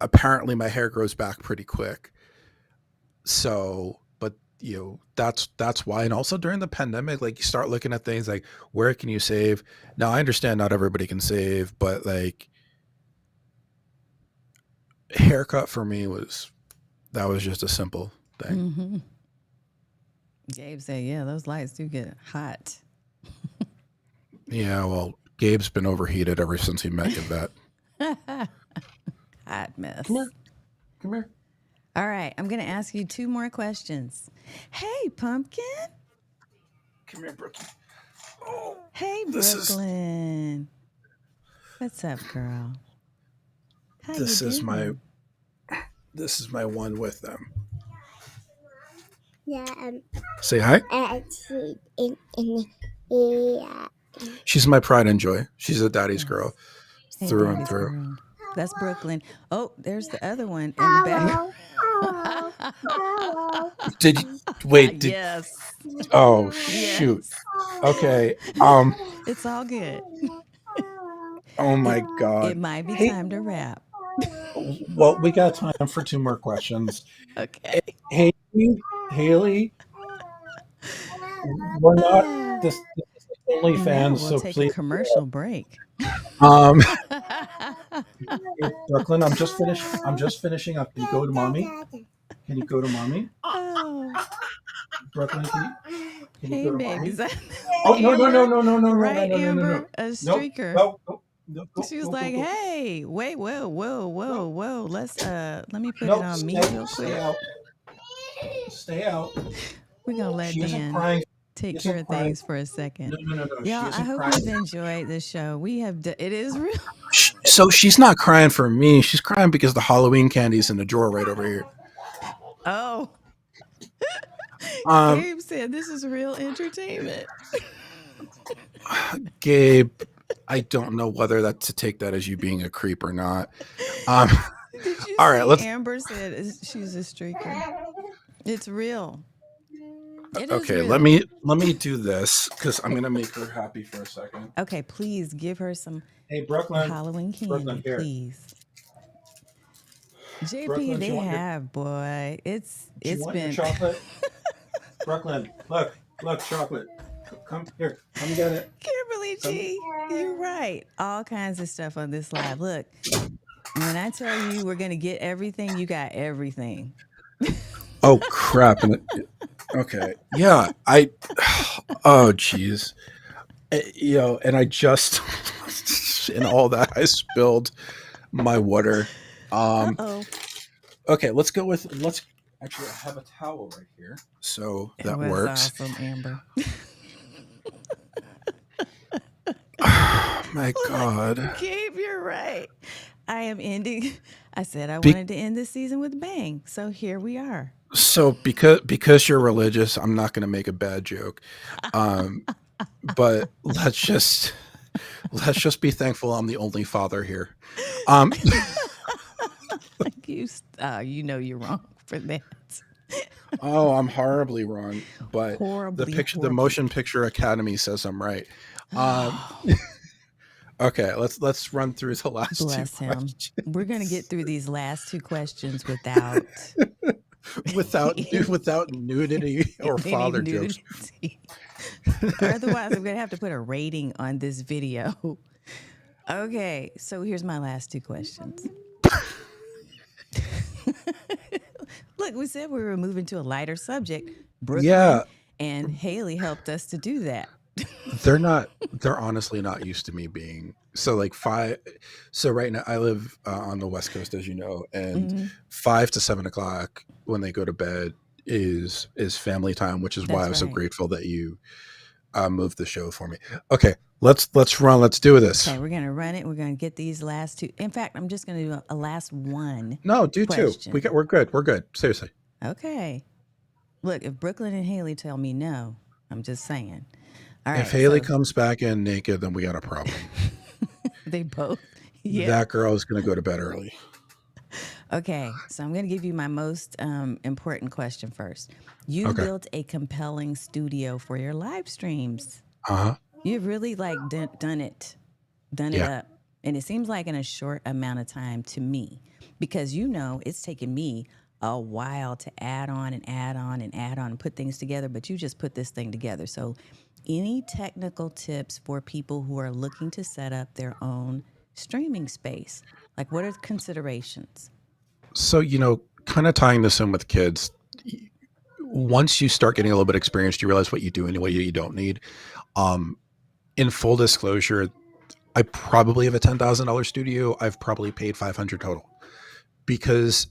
Apparently, my hair grows back pretty quick. So, but that's why. And also during the pandemic, like you start looking at things like where can you save. Now I understand not everybody can save, but like haircut for me was that was just a simple thing. Mm-hmm. Gabe said, "Yeah, those lights do get hot." Yeah, well, Gabe's been overheated ever since he met Yvette. Hot Come mess. here. Come here. All right, I'm going to ask you two more questions. Hey, Pumpkin. Come here, Brookie. Oh, Hey, this is Brooklyn. What's up, girl? How you this is my doing? this is my one with them. Yeah, Say hi. yeah. She's my pride and joy. She's a daddy's girl Yes. Hey, through and Daddy's through. girl. That's Brooklyn. Oh, there's the other one in the back. Hello, hello, hello. Did you wait? Did Yes. oh Yes. shoot? Okay. It's all good. Oh It my it God. might be Hey. time to wrap. Well, we got time for two more questions. Okay. Hey, Haley. We're not Ah, this is only well, now fans, we'll so take a please. commercial break. Um, Brooklyn, I'm just finishing up. Can you go to mommy? Can you go to mommy? Oh, Brooklyn, can you hey, go to babies. mommy? Oh no no no Amber, no no no no no right, no no no no Amber? A no streaker. no no no She was go go like, go "Hey, wait, whoa, whoa, no whoa, whoa. Let me put it no on stay mute real stay quick. out stay out. We're gonna let She isn't Dan crying. take She care isn't of crying. things for a second. No. She Y'all, I isn't hope crying. you've enjoyed the show. We have. It is real. So she's not crying for me. She's crying because the Halloween candy's in the drawer right over here. Oh, Um, Gabe said this is real entertainment. Gabe, I don't know whether that to take that as you being a creep or not. Um, Did you all right, see let's. Amber said she's a streaker? It's real. It is Okay, real. let me do this because I'm gonna make her happy for a second. Okay, please give her some Hey, Brooklyn, Halloween Brooklyn, candy, here. please. JP, Brooklyn, they have, boy. do you It's want your been chocolate? Brooklyn, look, chocolate. Come here, come get it. Kimberly Come. G. You're right. All kinds of stuff on this live. Look, when I tell you we're gonna get everything, you got everything. Oh crap! Okay, yeah, I. Oh jeez, and I just in all that I spilled my water. Uh Um, oh. okay, let's actually I have a towel right here, so It that was works. awesome, Amber. Oh my Look, God. Gabe, you're right. I am ending. I said I Be- wanted to end this season with a bang. So here we are. so because you're religious, I'm not going to make a bad joke. Um, but let's just be thankful I'm the only father here. Um, You know you're wrong for that. oh, I'm horribly wrong, but Horribly, the horribly. Motion Picture Academy says I'm right. Um, Oh, okay, let's run through the last two bless him. questions We're going to get through these last two questions without any, without nudity or any father jokes. nudity. Otherwise, I'm going to have to put a rating on this video. Okay, so here's my last two questions. Look, we said we were moving to a lighter subject. Brooklyn Yeah, and Haley helped us to do that. they're honestly not used to me being so like five. So right now I live on the West Coast, as you know, and Hmm. 5 to 7 o'clock when they go to bed is family time, which is why I That's was so right. grateful that you moved the show for me. Okay, let's run. Let's do this. Okay, we're going to run it. We're going to get these last two. In fact, I'm just going to do a last one No, do two. question. We're good. We're good. Seriously. Okay. Look, if Brooklyn and Haley tell me no, I'm just saying. All If right, Haley so comes back in naked, then we got a problem. they both, yeah. That girl is going to go to bed early. Okay, so I'm going to give you my most important question first. You've Okay. built a compelling studio for your live streams. Uh huh. You've really like done it Yeah. up. And it seems like in a short amount of time to me, because you know it's taken me a while to add on and add on and add on and put things together, but you just put this thing together. So, any technical tips for people who are looking to set up their own streaming space? Like, what are considerations? So, kind of tying this in with kids, once you start getting a little bit experienced, you realize what you do and what you don't need. Um, in full disclosure, I probably have a $10,000 studio. I've probably paid 500 total because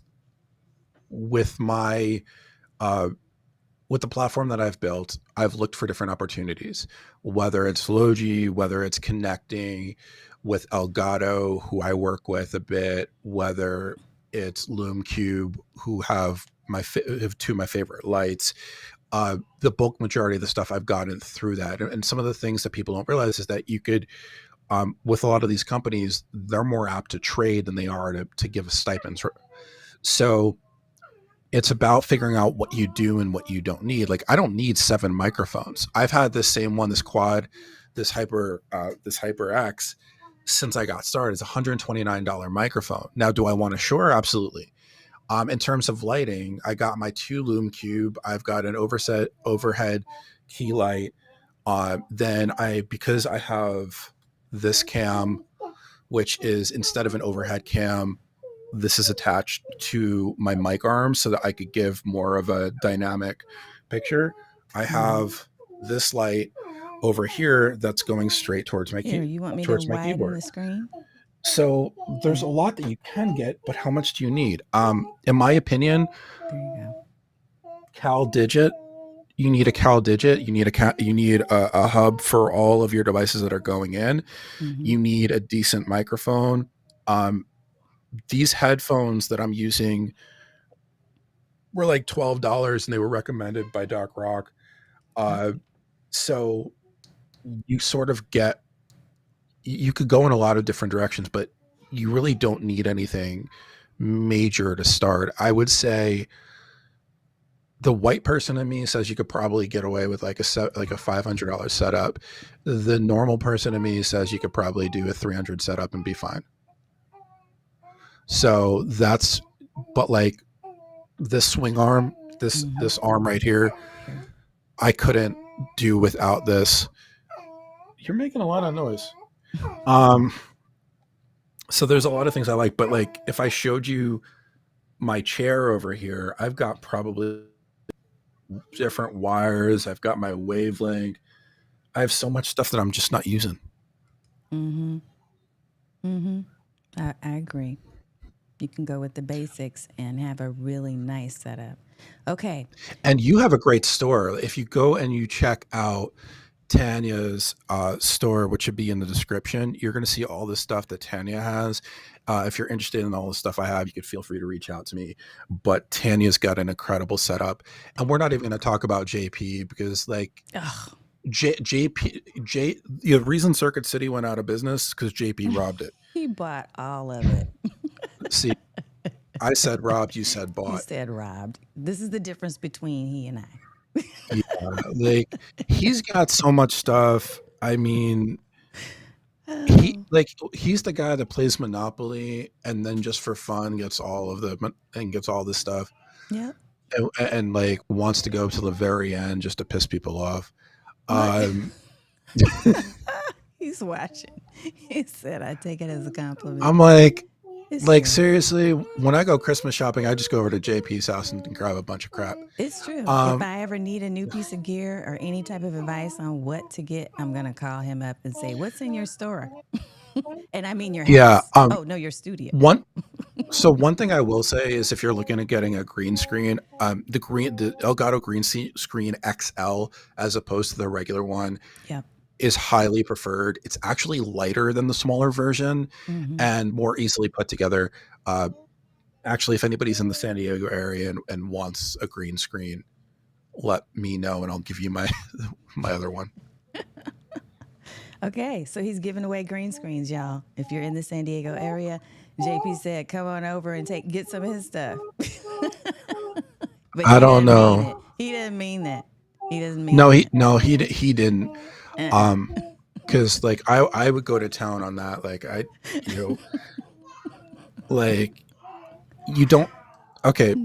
with my uh, with the platform that I've built, I've looked for different opportunities, whether it's Logi, whether it's connecting with Elgato, who I work with a bit, whether it's Loom Cube, who have have two of my favorite lights. The bulk majority of the stuff I've gotten through that, and some of the things that people don't realize is that you could, with a lot of these companies, they're more apt to trade than they are to give a stipends. So it's about figuring out what you do and what you don't need. Like I don't need 7 microphones. I've had this same one, this quad, this Hyper X since I got started. It's a $129 microphone. Now, do I want a Shure? Absolutely. In terms of lighting, I got my 2 Loom Cube. I've got an overhead key light. Because I have this cam, which is instead of an overhead cam, this is attached to my mic arm so that I could give more of a dynamic picture. I have this light over here that's going straight towards my Here, you want me to widen keyboard. the screen? So there's a lot that you can get, but how much do you need? In my opinion, There you go. Cal Digit. You need a Cal Digit. You need a hub for all of your devices that are going in. Mm-hmm. You need a decent microphone. These headphones that I'm using were like $12 and they were recommended by Doc Rock. So you sort of you could go in a lot of different directions, but you really don't need anything major to start. I would say the white person in me says you could probably get away with like a $500 setup. The normal person in me says you could probably do a $300 setup and be fine. So but like this swing arm, this arm right here, I couldn't do without this. You're making a lot of noise. So there's a lot of things I like, but like if I showed you my chair over here, I've got probably different wires. I've got my wavelength. I have so much stuff that I'm just not using. I agree. You can go with the basics and have a really nice setup. Okay. And you have a great store. If you go and you check out Tanya's store, which should be in the description, you're going to see all the stuff that Tanya has. If you're interested in all the stuff I have, you could feel free to reach out to me. But Tanya's got an incredible setup. And we're not even going to talk about JP because like the reason Circuit City went out of business because JP robbed it. He bought all of it. See, I said robbed, you said bought. You said robbed. This is the difference between he and I. Yeah, like he's got so much stuff. I mean, he's the guy that plays Monopoly and then just for fun gets all this stuff. Yep. And like wants to go to the very end just to piss people off. He's watching. He said, "I take it as a compliment." I'm like seriously, when I go Christmas shopping, I just go over to JP's house and grab a bunch of crap. It's true. If I ever need a new piece of gear or any type of advice on what to get, I'm gonna call him up and say, "What's in your store?" And I mean your house. Yeah. Your studio. One thing I will say is if you're looking at getting a green screen, the Elgato green screen XL as opposed to the regular one. Yep. Is highly preferred. It's actually lighter than the smaller version and more easily put together. Actually, if anybody's in the San Diego area and wants a green screen, let me know and I'll give you my other one. Okay, so he's giving away green screens, y'all. If you're in the San Diego area, JP said, "Come on over and get some of his stuff." But I don't know. He didn't mean that. He doesn't mean. He didn't. Because like I would go to town on that. Like like you don't. Okay,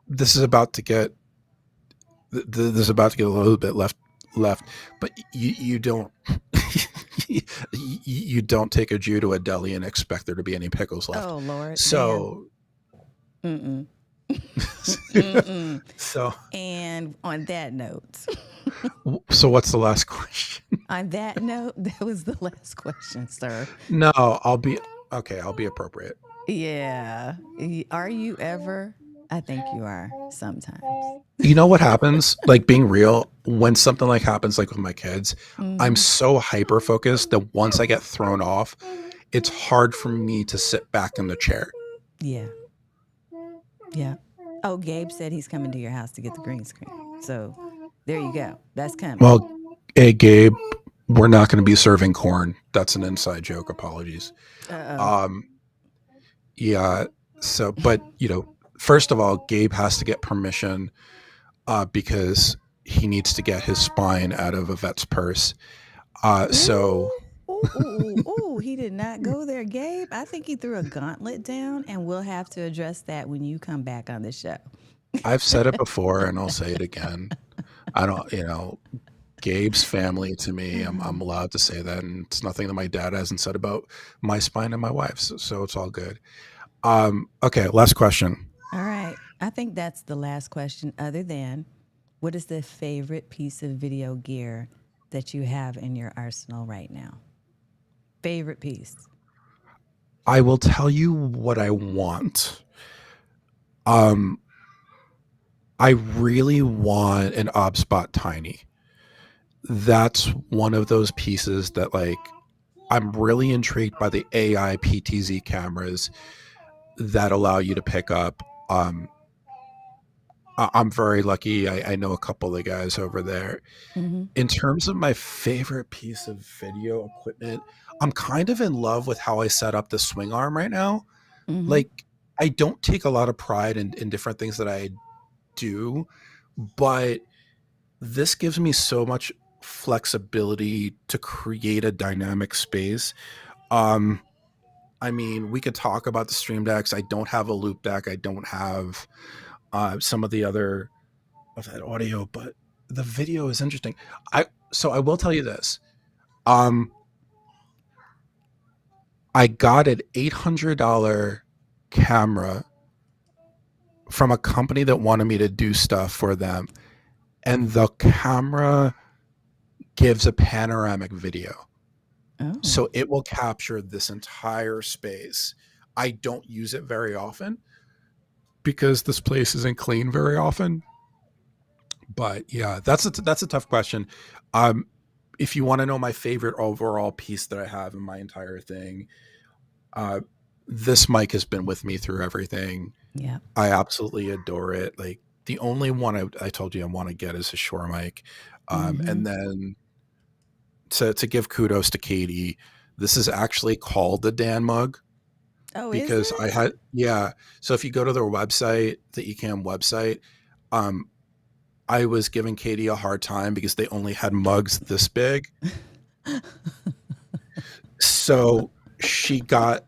this is about to get this is about to get a little bit left, but you don't you don't take a Jew to a deli and expect there to be any pickles left. Oh Lord, Dan. So Mm-mm. Mm-mm. so And on that note, so what's the last question? on that note, that was the last question, sir. No, I'll be okay. I'll be appropriate. Yeah. Are you ever? I think you are sometimes. You know what happens? Like being real, when something like happens, like with my kids, I'm Mm-hmm. so hyper focused that once I get thrown off, it's hard for me to sit back in the chair. Yeah. Yeah. Oh, Gabe said he's coming to your house to get the green screen. So there you go. That's coming. Well, hey Gabe, we're not going to be serving corn. That's an inside joke. Apologies. Uh Um, yeah. So, but first of all, Gabe has to get permission because he needs to get his spine out of a vet's purse. So oh. Ooh, ooh, ooh, ooh, he did not go there, Gabe. I think he threw a gauntlet down, and we'll have to address that when you come back on the show. I've said it before, and I'll say it again. I don't, Gabe's family to me. I'm allowed to say that, and it's nothing that my dad hasn't said about my spine and my wife's. So it's all good. Okay, last question. All right. I think that's the last question, other than what is the favorite piece of video gear that you have in your arsenal right now? Favorite piece. I will tell you what I want. Um, I really want an ObSpot Tiny. That's one of those pieces that like I'm really intrigued by the AI PTZ cameras that allow you to pick up. I'm very lucky. I know a couple of the guys over there. Mm-hmm. In terms of my favorite piece of video equipment, I'm kind of in love with how I set up the swing arm right now. Mm-hmm. Like, I don't take a lot of pride in different things that I do, but this gives me so much flexibility to create a dynamic space. Um, I mean, we could talk about the stream decks. I don't have a loop deck. I don't have some of the other of that audio, but the video is interesting. I will tell you this. Um, I got an $800 camera from a company that wanted me to do stuff for them, and the camera gives a panoramic video. Oh. So it will capture this entire space. I don't use it very often because this place isn't clean very often. But yeah, that's a tough question. Um, if you want to know my favorite overall piece that I have in my entire thing, uh, this mic has been with me through everything. Yeah. I absolutely adore it. Like the only one I told you I want to get is a Shure mic, Mm-hmm. and then to give kudos to Katie, this is actually called the Dan mug Oh, is because I it? had yeah. So if you go to their website, the Ecamm website, um, I was giving Katie a hard time because they only had mugs this big. So she got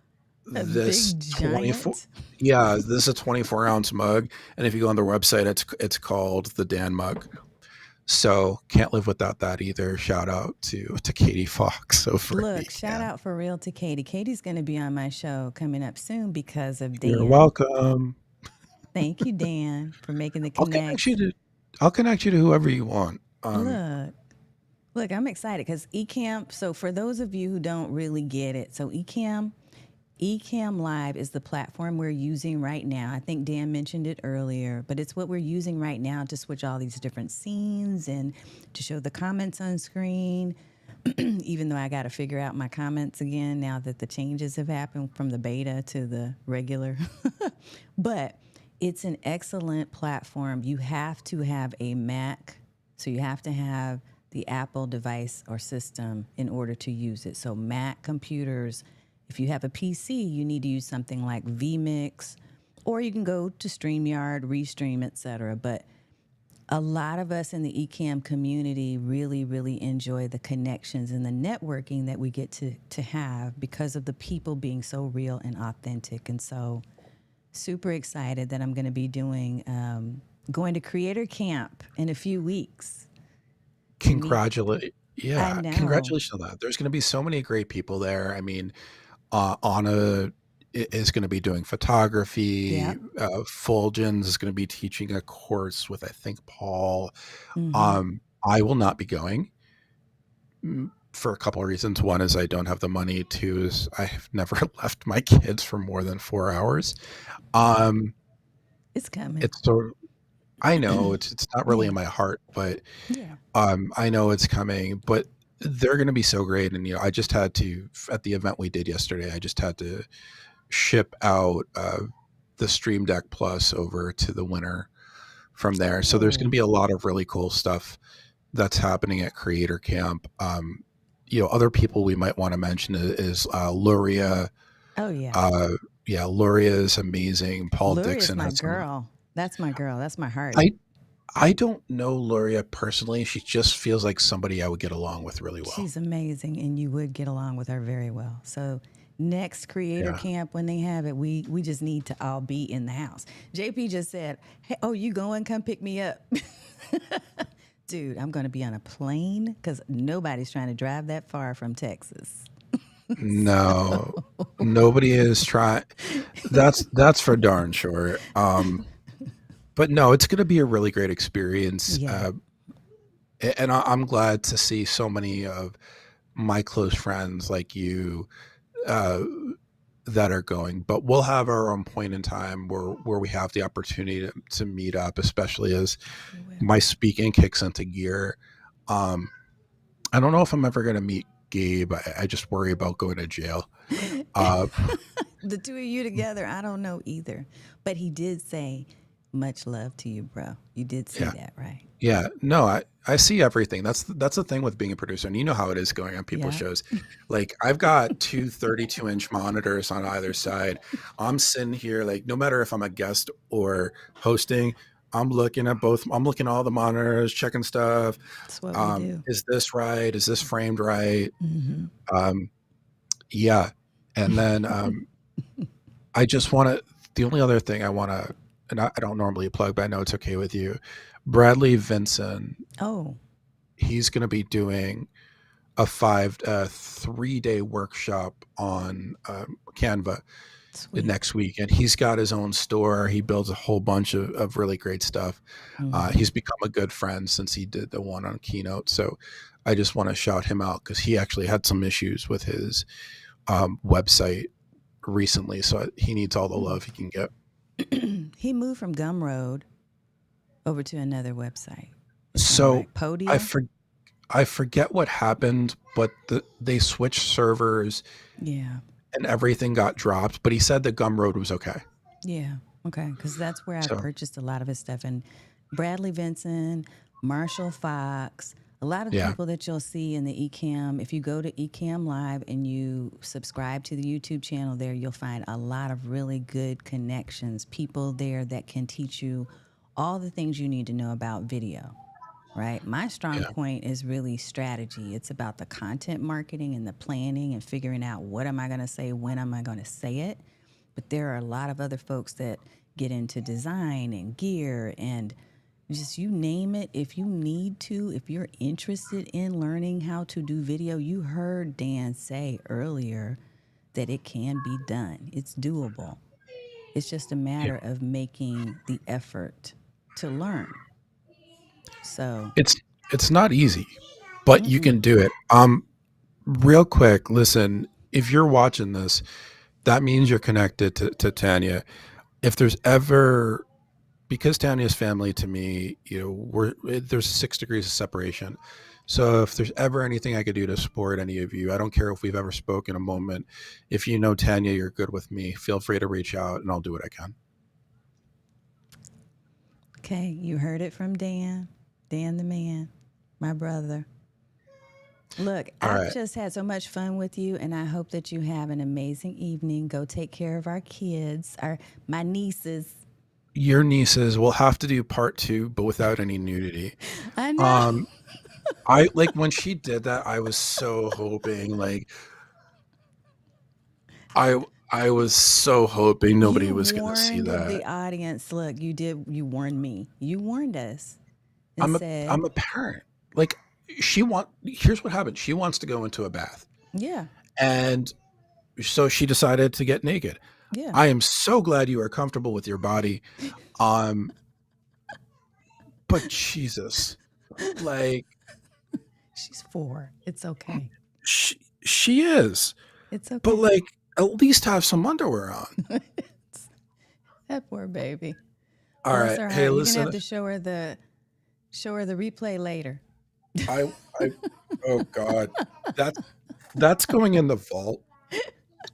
A this big 24 giant. yeah, this is a 24-ounce mug, and if you go on their website, it's called the Dan mug. So can't live without that either. Shout out to Katie Fox over at Look, shout Ecamm. out for real to Katie. Katie's going to be on my show coming up soon because of You're Dan. welcome. Thank you, Dan, for making the I'll connect you connects. to I'll connect you to whoever you want. Look, look, I'm excited because Ecamm. So, for those of you who don't really get it, so Ecamm Live is the platform we're using right now. I think Dan mentioned it earlier, but it's what we're using right now to switch all these different scenes and to show the comments on screen. Even though I got to figure out my comments again now that the changes have happened from the beta to the regular. But it's an excellent platform. You have to have a Mac, so you have to have the Apple device or system in order to use it. So Mac computers, if you have a PC, you need to use something like vMix, or you can go to StreamYard, Restream, etc. But a lot of us in the Ecamm community really, really enjoy the connections and the networking that we get to have because of the people being so real and authentic. And so super excited that I'm going to be going to creator camp in a few weeks to meet. I know. Congratulations on that. There's going to be so many great people there. I mean, Anna is going to be doing photography. Yep. Fulgens is going to be teaching a course with, I think, Paul. Mm-hmm. I will not be going for a couple of reasons. One is I don't have the money. Two is I have never left my kids for more than 4 hours. Um, It's coming. it's sort of, I know it's not really Yeah. in my heart, but Yeah. I know it's coming. But they're going to be so great, and I just had to at the event we did yesterday. I just had to ship out the Stream Deck Plus over to the winner from there. So there's going to Oh. be a lot of really cool stuff that's happening at Creator Camp. Other people we might want to mention is Luria. Oh yeah. Uh, yeah, Luria is amazing. Paul Luria's Dixon my has some. girl. That's my girl. That's my heart. I I don't know Luria personally. She just feels like somebody I would get along with really well. She's amazing, and you would get along with her very well. So next creator Yeah. camp when they have it, we just need to all be in the house. JP just said, "Hey, oh, you going? Come pick me up." Dude, I'm going to be on a plane because nobody's trying to drive that far from Texas. No, nobody is trying. That's for darn sure. But no, it's going to be a really great experience. Yeah. And I'm glad to see so many of my close friends like you uh, that are going. But we'll have our own point in time where we have the opportunity to meet up, especially as We will. my speaking kicks into gear. Um, I don't know if I'm ever going to meet Gabe. I just worry about going to jail. Uh, The two of you together, I don't know either. But he did say, much love to you, bro. You did see yeah. that, right? Yeah, no, I see everything. That's the thing with being a producer, and you know how it is going on people's Yeah. shows. Like I've got two 32-inch monitors on either side. I'm sitting here, like no matter if I'm a guest or hosting, I'm looking at both. I'm looking at all the monitors, checking stuff. That's what we do. Is this right? Is this framed right? Mm-hmm. Um, yeah, and then I just want to. The only other thing I want to, and I don't normally plug, but I know it's okay with you. Bradley Vinson, Oh, he's going to be doing a 3-day workshop on Canva sweet. next week, and he's got his own store. He builds a whole bunch of really great stuff. Mm-hmm. He's become a good friend since he did the one on Keynote. So I just want to shout him out because he actually had some issues with his website recently. So he needs all the love he can get. He moved from Gumroad over to another website. Is that So right? I Podia? for, I forget what happened, but they switched servers Yeah. and everything got dropped. But he said the Gumroad was okay. Yeah. Okay. Because that's where I So purchased a lot of his stuff. And Bradley Vinson, Marshall Fox, a lot of the yeah, people that you'll see in the eCam, if you go to eCam Live and you subscribe to the YouTube channel there, you'll find a lot of really good connections, people there that can teach you all the things you need to know about video. Right? My strong yeah, point is really strategy. It's about the content marketing and the planning and figuring out what am I going to say, when am I going to say it. But there are a lot of other folks that get into design and gear and just you name it. If you need to, if you're interested in learning how to do video, you heard Dan say earlier that it can be done. It's doable. It's just a yeah. matter of making the effort to learn. So, It's not easy, but you can do it. Real quick, listen. If you're watching this, that means you're connected to Tanya. If there's ever because Tanya's family to me, there's 6 degrees of separation. So if there's ever anything I could do to support any of you, I don't care if we've ever spoken a moment. If you know Tanya, you're good with me. Feel free to reach out, and I'll do what I can. okay, you heard it from Dan. Dan the man, my brother. Look, All I've right, just had so much fun with you, and I hope that you have an amazing evening. Go take care of our kids, my nieces. your nieces will have to do part two, but without any nudity. I know. Um, I like when she did that. I was so hoping, like, I I was so hoping nobody You was going to see warned that. the audience. Look, you warned me. You warned us and I'm a said, I'm a parent. Like here's what happened. She wants to go into a bath. yeah, And so she decided to get naked. yeah. I am so glad you are comfortable with your body. Um but Jesus. Like She's 4. It's okay. she is. It's But okay. like at least have some underwear on. That poor baby. All Bless right. her Hey, heart. You're gonna listen. have to show her the replay later. I I oh God. That's that's going in the vault.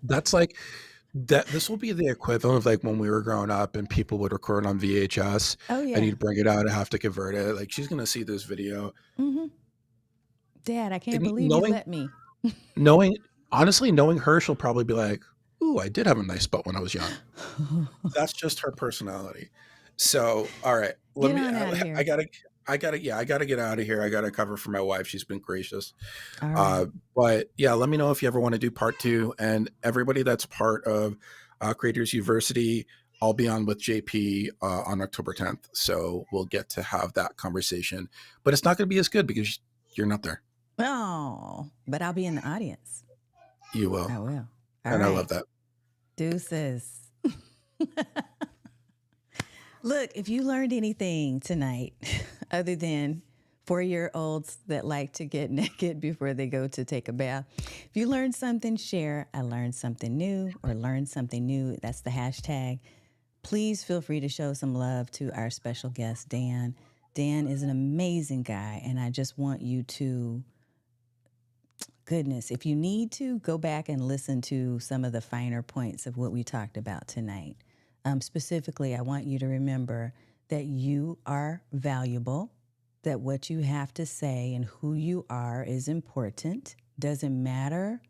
That's like that this will be the equivalent of like when we were growing up and people would record on VHS Oh and yeah. you'd bring it out and have to convert it. Like she's gonna see this video. Mm-hmm. Dad, I can't And believe you let me. knowing honestly, knowing her, she'll probably be like, "Ooh, I did have a nice butt when I was young." That's just her personality. So, all right, let Get me. on out of I here. gotta. Yeah, I gotta get out of here. I gotta cover for my wife. She's been gracious. All right. But yeah, let me know if you ever want to do part two. And everybody that's part of Creators University, I'll be on with JP on October 10th. So we'll get to have that conversation. But it's not going to be as good because you're not there. Oh, but I'll be in the audience. You will. I will. All And I right. love that. Deuces. Look, if you learned anything tonight, other than 4-year-olds that like to get naked before they go to take a bath, if you learned something, share. I learned something new or learned something new. That's the hashtag. Please feel free to show some love to our special guest, Dan. Dan is an amazing guy, and I just want you to, goodness, if you need to, go back and listen to some of the finer points of what we talked about tonight. Specifically, I want you to remember that you are valuable, that what you have to say and who you are is important. Doesn't matter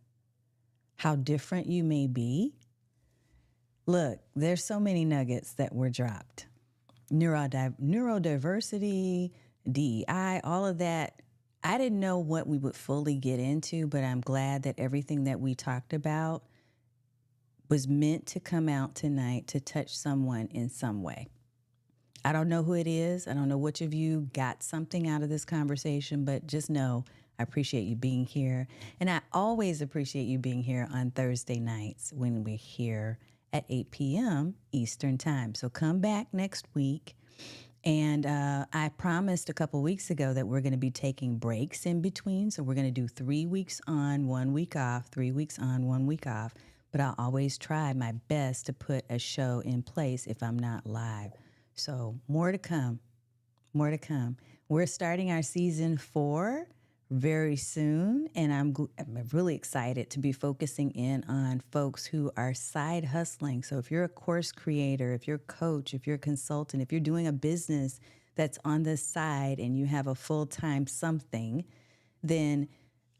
how different you may be. Look, there's so many nuggets that were dropped. Neurodiversity, DEI, all of that. I didn't know what we would fully get into, but I'm glad that everything that we talked about was meant to come out tonight to touch someone in some way. I don't know who it is. I don't know which of you got something out of this conversation, but just know I appreciate you being here. And I always appreciate you being here on Thursday nights when we're here at 8 p.m. Eastern Time. So come back next week. And I promised a couple weeks ago that we're going to be taking breaks in between. So we're going to do 3 weeks on, 1 week off, 3 weeks on, 1 week off. But I'll always try my best to put a show in place if I'm not live. So more to come. More to come. We're starting our season 4 very soon, and I'm really excited to be focusing in on folks who are side hustling. So if you're a course creator, if you're a coach, if you're a consultant, if you're doing a business that's on the side and you have a full-time something, then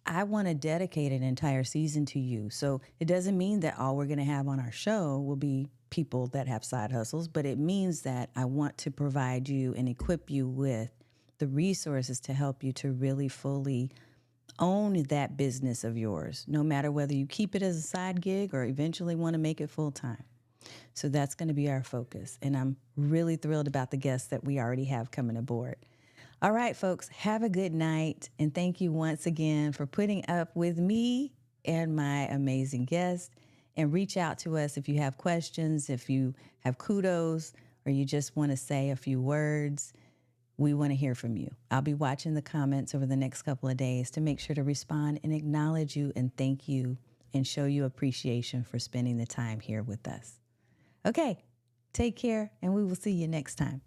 I want to dedicate an entire season to you. So it doesn't mean that all we're going to have on our show will be people that have side hustles, but it means that I want to provide you and equip you with the resources to help you to really fully own that business of yours, no matter whether you keep it as a side gig or eventually want to make it full time. So that's going to be our focus. And I'm really thrilled about the guests that we already have coming aboard. All right, folks, have a good night. And thank you once again for putting up with me and my amazing guest. And reach out to us if you have questions, if you have kudos, or you just want to say a few words. We want to hear from you. I'll be watching the comments over the next couple of days to make sure to respond and acknowledge you and thank you and show you appreciation for spending the time here with us. Okay, take care, and we will see you next time.